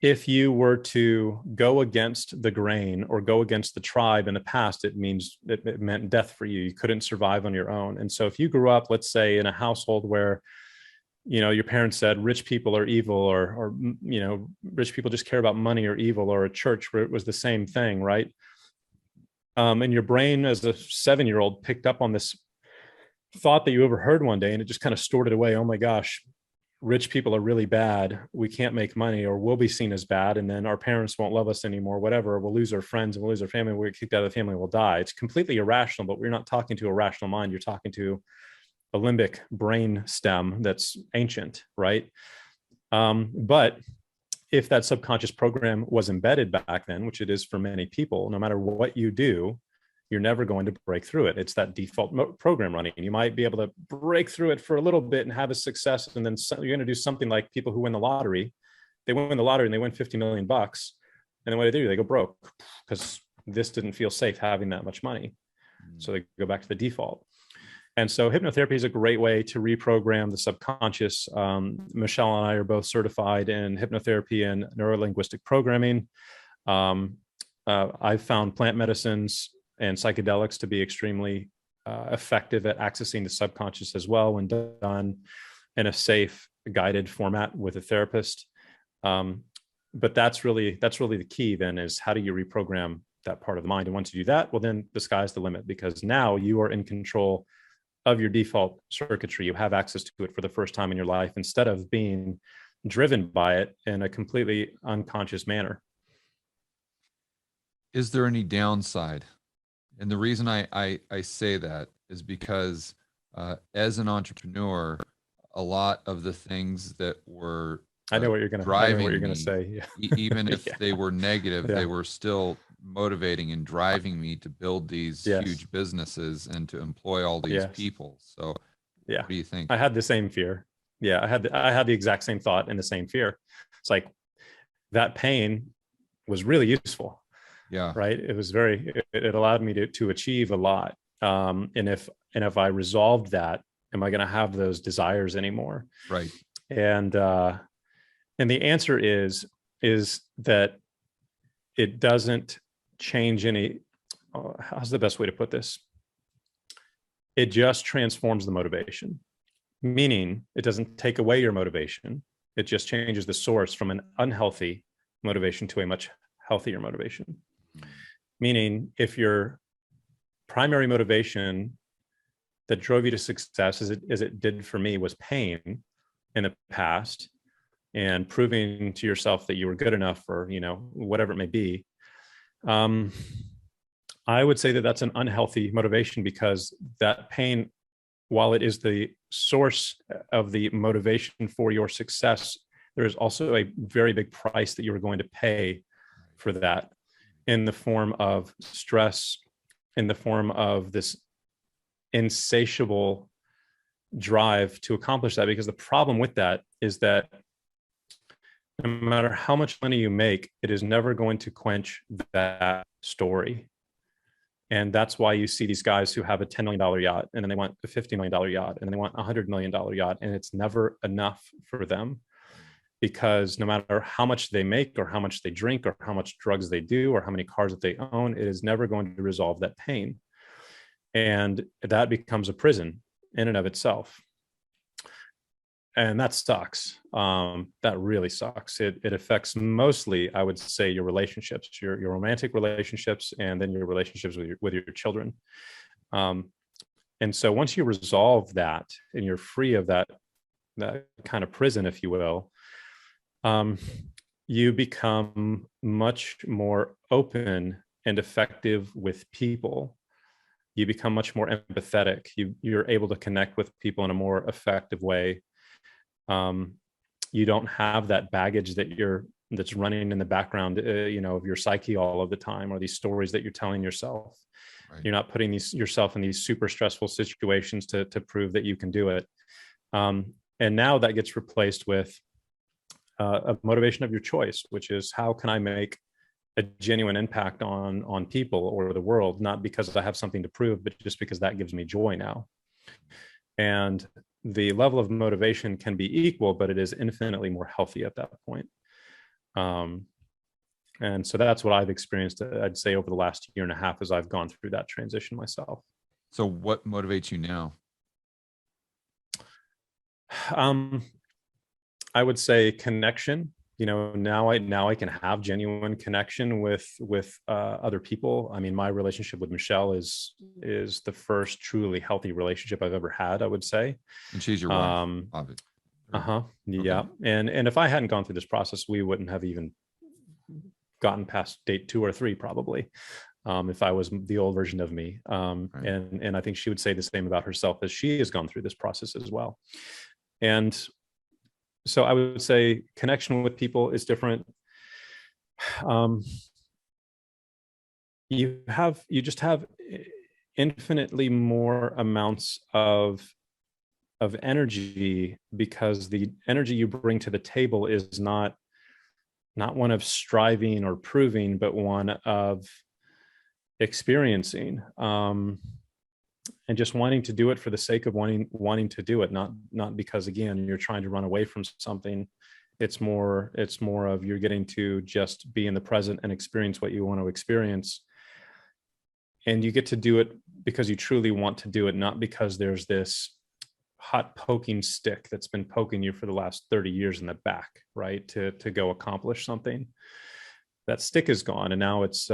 [SPEAKER 2] If you were to go against the grain or go against the tribe in the past, it meant death for you. You couldn't survive on your own. And so if you grew up, let's say, in a household where, your parents said rich people are evil, or rich people just care about money or evil, or a church where it was the same thing, right? And your brain as a 7-year-old picked up on this thought that you overheard one day, and it just kind of stored it away. Oh my gosh, rich people are really bad. We can't make money, or we'll be seen as bad. And then our parents won't love us anymore, whatever. We'll lose our friends and we'll lose our family. We'll get kicked out of the family. We'll die. It's completely irrational, but we're not talking to a rational mind. You're talking to a limbic brain stem that's ancient, right? But if that subconscious program was embedded back then, which it is for many people, no matter what you do, you're never going to break through it. It's that default program running. You might be able to break through it for a little bit and have a success. And then you're going to do something like people who win the lottery. They win the lottery and they win $50 million. And then what do? They go broke because this didn't feel safe having that much money. So they go back to the default. And so hypnotherapy is a great way to reprogram the subconscious. Michelle and I are both certified in hypnotherapy and neurolinguistic programming. I've found plant medicines and psychedelics to be extremely effective at accessing the subconscious as well when done in a safe, guided format with a therapist. But that's really the key then, is how do you reprogram that part of the mind? And once you do that, well, then the sky's the limit, because now you are in control of your default circuitry. You have access to it for the first time in your life, instead of being driven by it in a completely unconscious manner.
[SPEAKER 1] Is there any downside? And the reason I say that is because as an entrepreneur, a lot of the things that were
[SPEAKER 2] I know what you're going to say. Yeah.
[SPEAKER 1] Even if they were negative, they were still motivating and driving me to build these huge businesses and to employ all these people. So what do you think?
[SPEAKER 2] I had the same fear. Yeah, I had the exact same thought and the same fear. It's like that pain was really useful.
[SPEAKER 1] Yeah.
[SPEAKER 2] Right. It was it allowed me to achieve a lot. And if I resolved that, am I going to have those desires anymore?
[SPEAKER 1] Right.
[SPEAKER 2] And the answer is that it doesn't change any. how's the best way to put this? It just transforms the motivation, meaning it doesn't take away your motivation. It just changes the source from an unhealthy motivation to a much healthier motivation. Meaning, if your primary motivation that drove you to success, as it did for me, was pain in the past and proving to yourself that you were good enough, or whatever it may be, I would say that that's an unhealthy motivation, because that pain, while it is the source of the motivation for your success, there is also a very big price that you are going to pay for that, in the form of stress, in the form of this insatiable drive to accomplish that. Because the problem with that is that no matter how much money you make, it is never going to quench that story. And that's why you see these guys who have a $10 million yacht, and then they want a $50 million yacht, and then they want a $100 million yacht, and it's never enough for them. Because no matter how much they make, or how much they drink, or how much drugs they do, or how many cars that they own, it is never going to resolve that pain. And that becomes a prison in and of itself. And that sucks. That really sucks. It affects mostly, I would say, your relationships, your romantic relationships, and then your relationships with your children. And so once you resolve that and you're free of that kind of prison, if you will, you become much more open and effective with people. You become much more empathetic. You're able to connect with people in a more effective way. You don't have that baggage that's running in the background, of your psyche all of the time, or these stories that you're telling yourself. Right. You're not putting yourself in these super stressful situations to prove that you can do it. And now that gets replaced with a motivation of your choice, which is, how can I make a genuine impact on people or the world, not because I have something to prove, but just because that gives me joy now. And the level of motivation can be equal, but it is infinitely more healthy at that point. And so that's what I've experienced, I'd say, over the last year and a half, as I've gone through that transition myself.
[SPEAKER 1] So what motivates you now?
[SPEAKER 2] I would say connection. Now I can have genuine connection with other people. I mean, my relationship with Michelle is the first truly healthy relationship I've ever had, I would say.
[SPEAKER 1] And she's your wife, obviously.
[SPEAKER 2] Yeah. Okay. And if I hadn't gone through this process, we wouldn't have even gotten past date 2 or 3, probably, if I was the old version of me. Right. And I think she would say the same about herself, as she has gone through this process as well. And so I would say connection with people is different. You just have infinitely more amounts of energy, because the energy you bring to the table is not one of striving or proving, but one of experiencing. And just wanting to do it for the sake of wanting to do it, not because, again, you're trying to run away from something. It's more of, you're getting to just be in the present and experience what you want to experience. And you get to do it because you truly want to do it, not because there's this hot poking stick that's been poking you for the last 30 years in the back, right? To go accomplish something. That stick is gone. And now it's,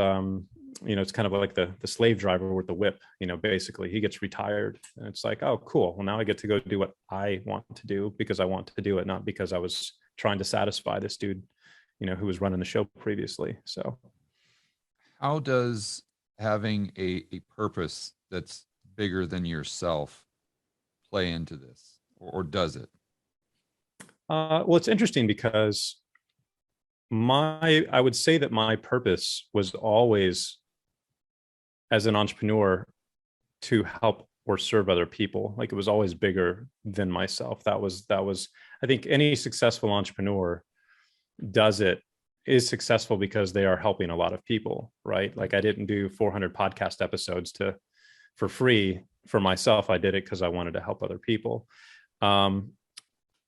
[SPEAKER 2] it's kind of like the slave driver with the whip, basically he gets retired, and it's like, oh, cool. Well, now I get to go do what I want to do, because I want to do it, not because I was trying to satisfy this dude, who was running the show previously. So
[SPEAKER 1] how does having a purpose that's bigger than yourself play into this, or does it?
[SPEAKER 2] Well, it's interesting, because I would say that my purpose was always, as an entrepreneur, to help or serve other people. Like, it was always bigger than myself. That was, I think any successful entrepreneur is successful because they are helping a lot of people, right? Like, I didn't do 400 podcast episodes for free for myself. I did it because I wanted to help other people.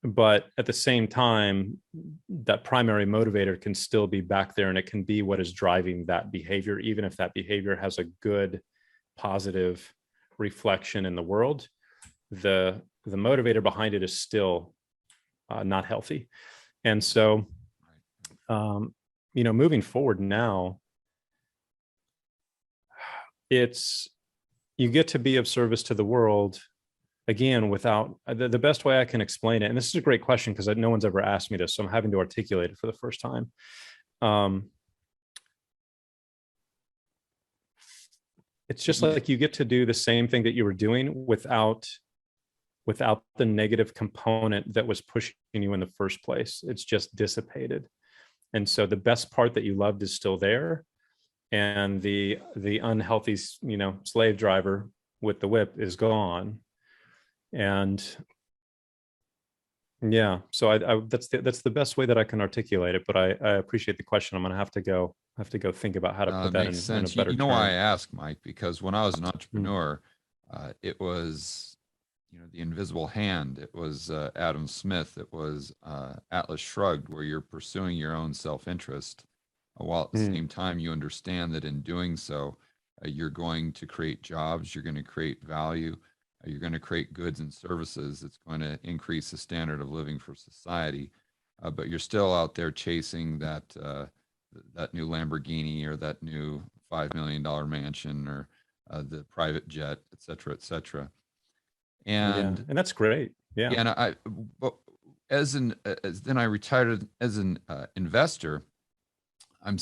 [SPEAKER 2] but at the same time, that primary motivator can still be back there, and it can be what is driving that behavior, even if that behavior has a good, positive reflection in the world. The motivator behind it is still not healthy. And so, moving forward now, you get to be of service to the world again without the best way I can explain it. And this is a great question because no one's ever asked me this, so I'm having to articulate it for the first time. It's just like you get to do the same thing that you were doing without the negative component that was pushing you in the first place. It's just dissipated. And so the best part that you loved is still there. And the unhealthy, slave driver with the whip is gone. And yeah, so that's the best way that I can articulate it. But I appreciate the question. I'm going to have to go think about how to put that in a better term.
[SPEAKER 1] Why I ask, Mike? Because when I was an entrepreneur, it was, the invisible hand. It was Adam Smith. It was Atlas Shrugged, where you're pursuing your own self-interest, while at the same time you understand that in doing so, you're going to create jobs, you're going to create value, you're going to create goods and services. It's going to increase the standard of living for society, but you're still out there chasing that new Lamborghini or that new $5 million mansion or the private jet, et cetera, et cetera. And
[SPEAKER 2] that's great. Yeah.
[SPEAKER 1] And then I retired as an investor. I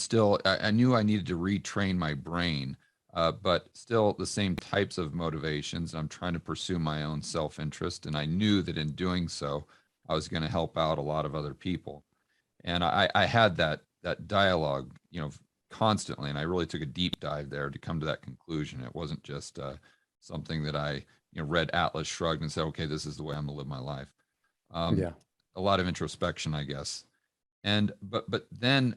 [SPEAKER 1] knew I needed to retrain my brain, but still the same types of motivations. I'm trying to pursue my own self-interest. And I knew that in doing so, I was going to help out a lot of other people. And I had that dialogue, constantly. And I really took a deep dive there to come to that conclusion. It wasn't just something that I, read Atlas Shrugged and said, okay, this is the way I'm going to live my life. A lot of introspection, I guess. But then,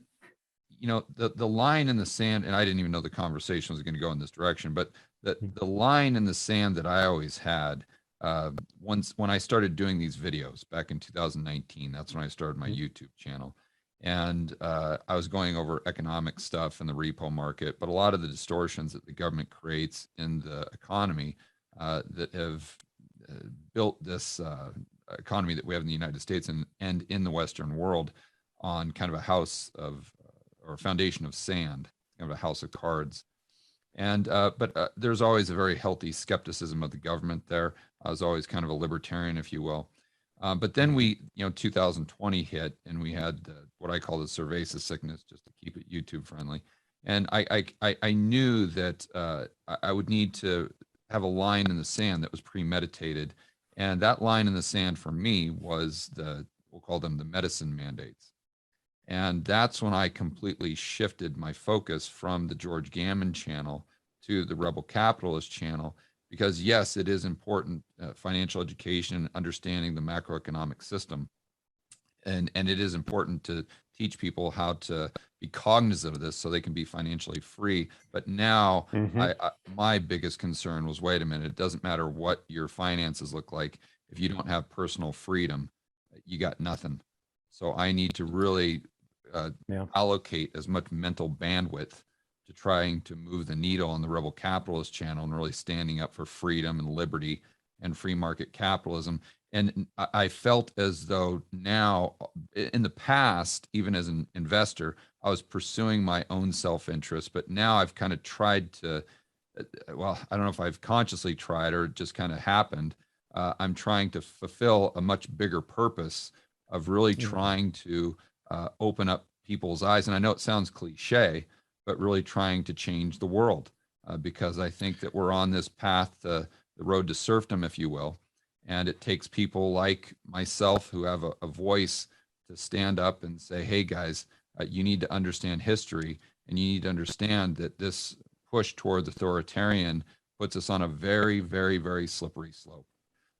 [SPEAKER 1] the line in the sand, and I didn't even know the conversation was going to go in this direction, but the line in the sand that I always had, when I started doing these videos back in 2019, that's when I started my YouTube channel. And I was going over economic stuff in the repo market, but a lot of the distortions that the government creates in the economy that have built this economy that we have in the United States and in the Western world on kind of a house of, or foundation of sand, kind of a house of cards. And but there's always a very healthy skepticism of the government there. I was always kind of a libertarian, if you will. But then 2020 hit, and we had what I call the cerveza sickness, just to keep it YouTube friendly. And I knew that I would need to have a line in the sand that was premeditated. And that line in the sand for me was we'll call them the medicine mandates. And that's when I completely shifted my focus from the George Gammon channel to the Rebel Capitalist channel, because yes, it is important, financial education and understanding the macroeconomic system. And it is important to teach people how to be cognizant of this so they can be financially free. But now my biggest concern was, wait a minute, it doesn't matter what your finances look like. If you don't have personal freedom, you got nothing. So I need to really allocate as much mental bandwidth to trying to move the needle on the Rebel Capitalist channel and really standing up for freedom and liberty and free market capitalism. And I felt as though now, in the past, even as an investor, I was pursuing my own self-interest, but now I've kind of tried to, well, I don't know if I've consciously tried or it just kind of happened. I'm trying to fulfill a much bigger purpose of really trying to open up people's eyes. And I know it sounds cliche, but really trying to change the world, because I think that we're on this path, the road to serfdom, if you will. And it takes people like myself who have a voice to stand up and say, hey guys, you need to understand history, and you need to understand that this push towards authoritarian puts us on a very, very, very slippery slope.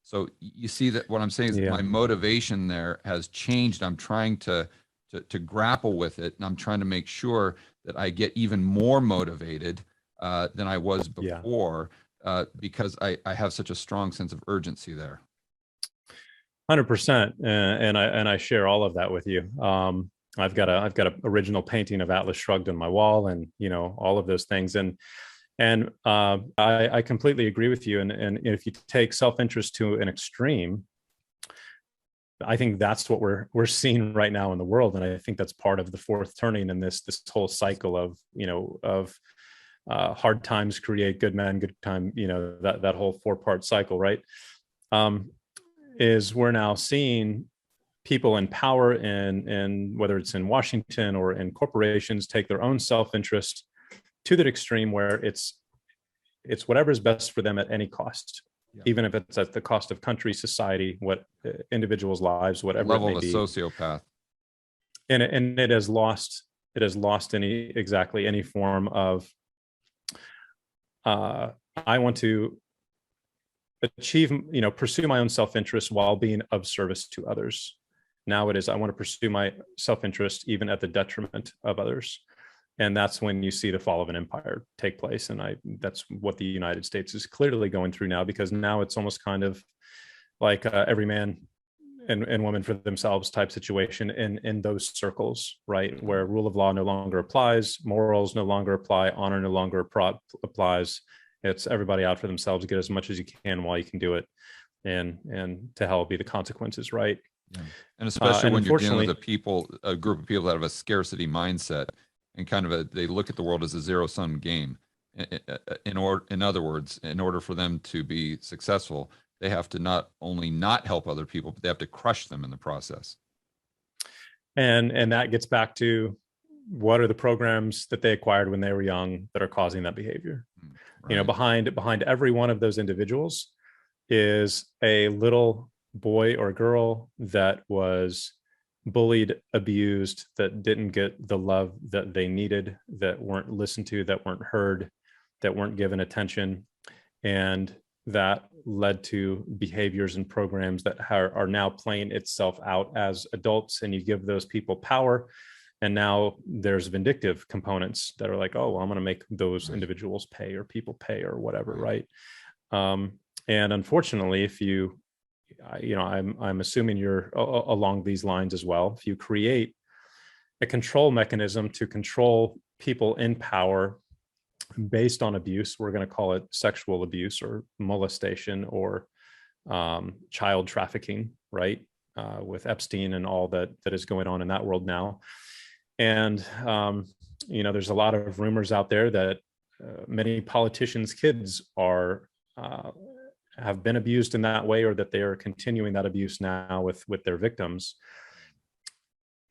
[SPEAKER 1] So you see that what I'm saying is my motivation there has changed. I'm trying to grapple with it, and I'm trying to make sure that I get even more motivated than I was before, because I have such a strong sense of urgency there.
[SPEAKER 2] 100%. And I share all of that with you. I've got a original painting of Atlas Shrugged on my wall, and all of those things. And I completely agree with you. And if you take self-interest to an extreme, I think that's what we're seeing right now in the world. And I think that's part of the fourth turning in this whole cycle of hard times create good men, good time, that whole 4-part cycle, right? Is we're now seeing people in power, and whether it's in Washington or in corporations, take their own self-interest to that extreme where it's whatever is best for them at any cost, even if it's at the cost of country, society, what individuals' lives, whatever
[SPEAKER 1] level
[SPEAKER 2] it may
[SPEAKER 1] of a
[SPEAKER 2] be.
[SPEAKER 1] Sociopath.
[SPEAKER 2] And it has lost any form of I want to achieve, pursue my own self-interest while being of service to others. Now it is, I want to pursue my self-interest even at the detriment of others. And that's when you see the fall of an empire take place. And that's what the United States is clearly going through now, because now it's almost kind of like every man and woman for themselves type situation in those circles, right? Where rule of law no longer applies, morals no longer apply, honor no longer applies. It's everybody out for themselves, get as much as you can while you can do it. And to hell be the consequences, right?
[SPEAKER 1] Yeah. And especially when you're dealing with a group of people that have a scarcity mindset, and kind of they look at the world as a zero-sum game. In other words, in order for them to be successful, they have to not only not help other people, but they have to crush them in the process.
[SPEAKER 2] And that gets back to what are the programs that they acquired when they were young that are causing that behavior? Right. Behind every one of those individuals is a little boy or girl that was bullied, abused, that didn't get the love that they needed, that weren't listened to, that weren't heard, that weren't given attention. And that led to behaviors and programs that are now playing itself out as adults. And you give those people power, and now there's vindictive components that are like, oh, well, I'm going to make those individuals pay, or people pay, or whatever, right? And unfortunately, if you I'm assuming you're along these lines as well. If you create a control mechanism to control people in power based on abuse, we're going to call it sexual abuse or molestation or child trafficking, right? With Epstein and all that is going on in that world now. And, there's a lot of rumors out there that many politicians' kids have been abused in that way, or that they are continuing that abuse now with their victims,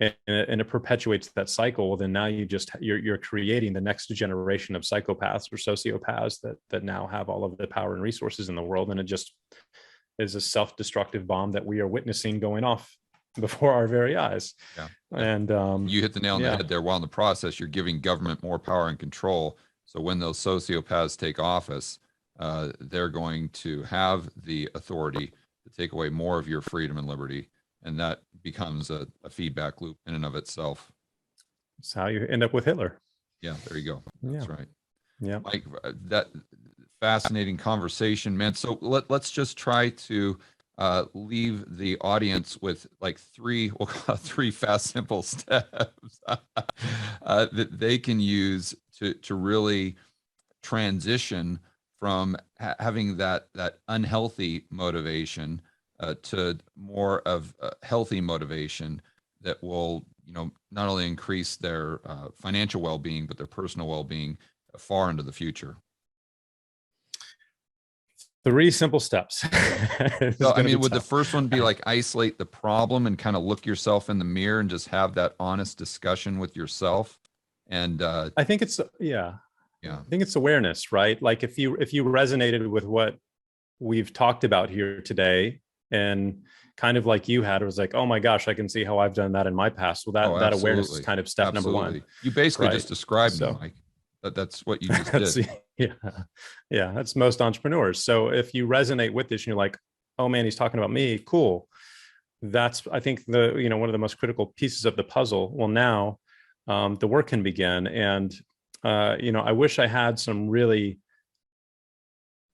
[SPEAKER 2] and it perpetuates that cycle. Well, then now you're creating the next generation of psychopaths or sociopaths that now have all of the power and resources in the world, and it just is a self-destructive bomb that we are witnessing going off before our very eyes. Yeah. And
[SPEAKER 1] you hit the nail on the head there. While in the process, you're giving government more power and control. So when those sociopaths take office, they're going to have the authority to take away more of your freedom and liberty. And that becomes a feedback loop in and of itself.
[SPEAKER 2] That's how you end up with Hitler.
[SPEAKER 1] Yeah, there you go. That's right.
[SPEAKER 2] Yeah.
[SPEAKER 1] Mike, that fascinating conversation, man. So let's just try to leave the audience with like three fast, simple steps that they can use to really transition from having that unhealthy motivation to more of healthy motivation that will, not only increase their financial well-being, but their personal well-being far into the future.
[SPEAKER 2] 3 simple steps.
[SPEAKER 1] So, would the first one be like isolate the problem and kind of look yourself in the mirror and just have that honest discussion with yourself? And
[SPEAKER 2] I think it's I think it's awareness, right? Like if you resonated with what we've talked about here today, and kind of like you had, it was like, oh my gosh, I can see how I've done that in my past. Well, that awareness is kind of step number 1.
[SPEAKER 1] You basically just described me, Mike. That's what you just did.
[SPEAKER 2] Yeah, that's most entrepreneurs. So if you resonate with this and you're like, oh man, he's talking about me, cool. That's, I think, one of the most critical pieces of the puzzle. Well, now the work can begin. And I wish I had some really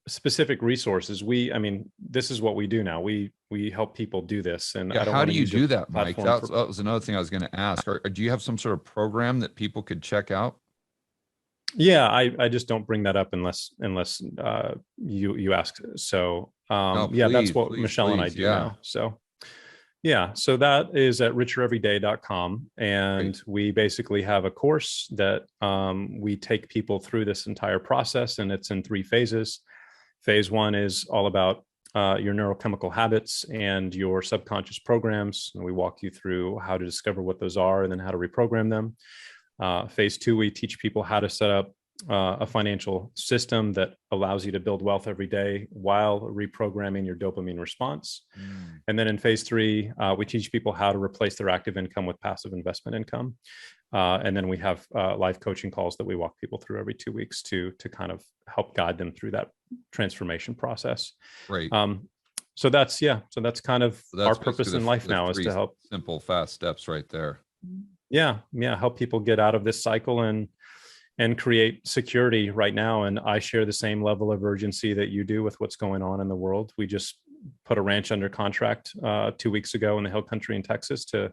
[SPEAKER 2] specific resources. I mean, this is what we do now. We help people do this. And
[SPEAKER 1] yeah,
[SPEAKER 2] I don't
[SPEAKER 1] how
[SPEAKER 2] want
[SPEAKER 1] do
[SPEAKER 2] to
[SPEAKER 1] you
[SPEAKER 2] use
[SPEAKER 1] do that, Mike?
[SPEAKER 2] platform
[SPEAKER 1] That was another thing I was going to ask. Or do you have some sort of program that people could check out?
[SPEAKER 2] Yeah, I just don't bring that up unless you ask. So
[SPEAKER 1] No,
[SPEAKER 2] yeah, that's what
[SPEAKER 1] please,
[SPEAKER 2] Michelle and I do now. So yeah, so that is at richereveryday.com. And
[SPEAKER 1] Great.
[SPEAKER 2] we basically have a course that we take people through this entire process, and it's in 3 phases. Phase 1 is all about your neurochemical habits and your subconscious programs. And we walk you through how to discover what those are and then how to reprogram them. Phase 2, we teach people how to set up a financial system that allows you to build wealth every day while reprogramming your dopamine response. And then in phase 3, we teach people how to replace their active income with passive investment income. And then we have live coaching calls that we walk people through every 2 weeks to kind of help guide them through that transformation process.
[SPEAKER 1] Right.
[SPEAKER 2] So that's kind of our purpose in life now, is to help.
[SPEAKER 1] Simple, fast steps right there.
[SPEAKER 2] Yeah. Help people get out of this cycle and create security right now. And I share the same level of urgency that you do with what's going on in the world. We just put a ranch under contract 2 weeks ago in the Hill Country in Texas to,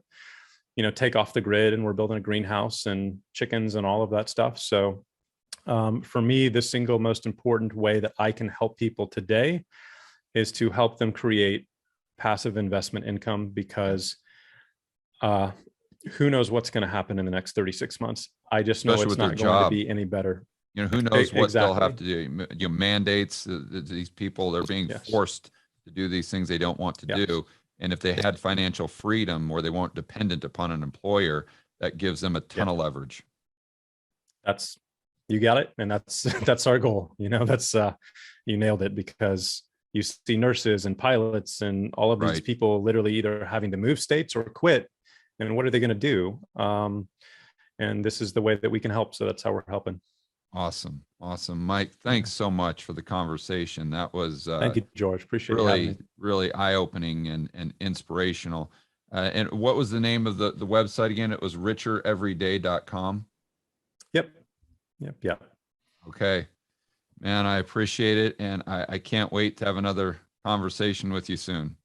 [SPEAKER 2] take off the grid, and we're building a greenhouse and chickens and all of that stuff. So for me, the single most important way that I can help people today is to help them create passive investment income, because who knows what's going to happen in the next 36 months. I just know it's not going to be any better.
[SPEAKER 1] Who knows what they'll have to do. Mandates, these people, they're being forced to do these things they don't want to do. And if they had financial freedom, or they weren't dependent upon an employer, that gives them a ton of leverage.
[SPEAKER 2] You got it. And that's our goal. That's you nailed it, because you see nurses and pilots and all of these people literally either having to move states or quit. And what are they going to do? And this is the way that we can help. So that's how we're helping.
[SPEAKER 1] Awesome. Mike, thanks so much for the conversation. That was
[SPEAKER 2] thank you, George. Appreciate it.
[SPEAKER 1] Really eye-opening and inspirational. And what was the name of the website again? It was richereveryday.com.
[SPEAKER 2] Yep.
[SPEAKER 1] Okay, man, I appreciate it. And I can't wait to have another conversation with you soon.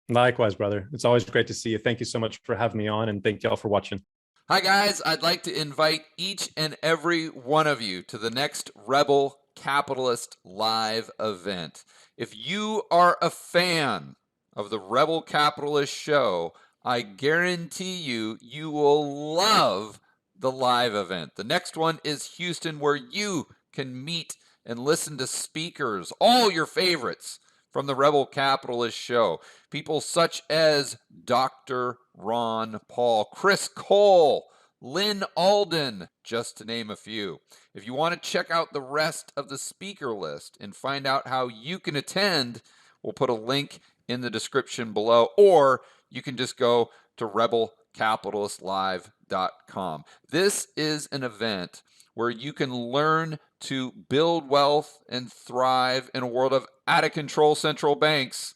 [SPEAKER 2] Likewise, brother. It's always great to see you. Thank you so much for having me on, and thank y'all for watching.
[SPEAKER 3] Hi, guys. I'd like to invite each and every one of you to the next Rebel Capitalist live event. If you are a fan of the Rebel Capitalist show, I guarantee you will love the live event. The next one is Houston, where you can meet and listen to speakers, all your favorites from the Rebel Capitalist show. People such as Dr. Ron Paul, Chris Cole, Lynn Alden, just to name a few. If you want to check out the rest of the speaker list and find out how you can attend, we'll put a link in the description below, or you can just go to rebelcapitalistlive.com. This is an event where you can learn to build wealth and thrive in a world of out-of-control central banks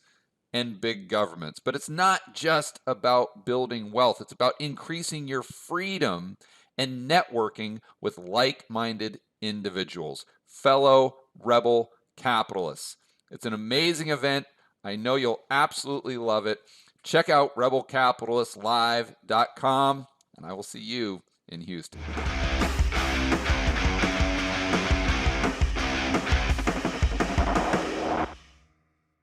[SPEAKER 3] and big governments. But it's not just about building wealth. It's about increasing your freedom and networking with like-minded individuals, fellow rebel capitalists. It's an amazing event. I know you'll absolutely love it. Check out rebelcapitalistlive.com, and I will see you in Houston.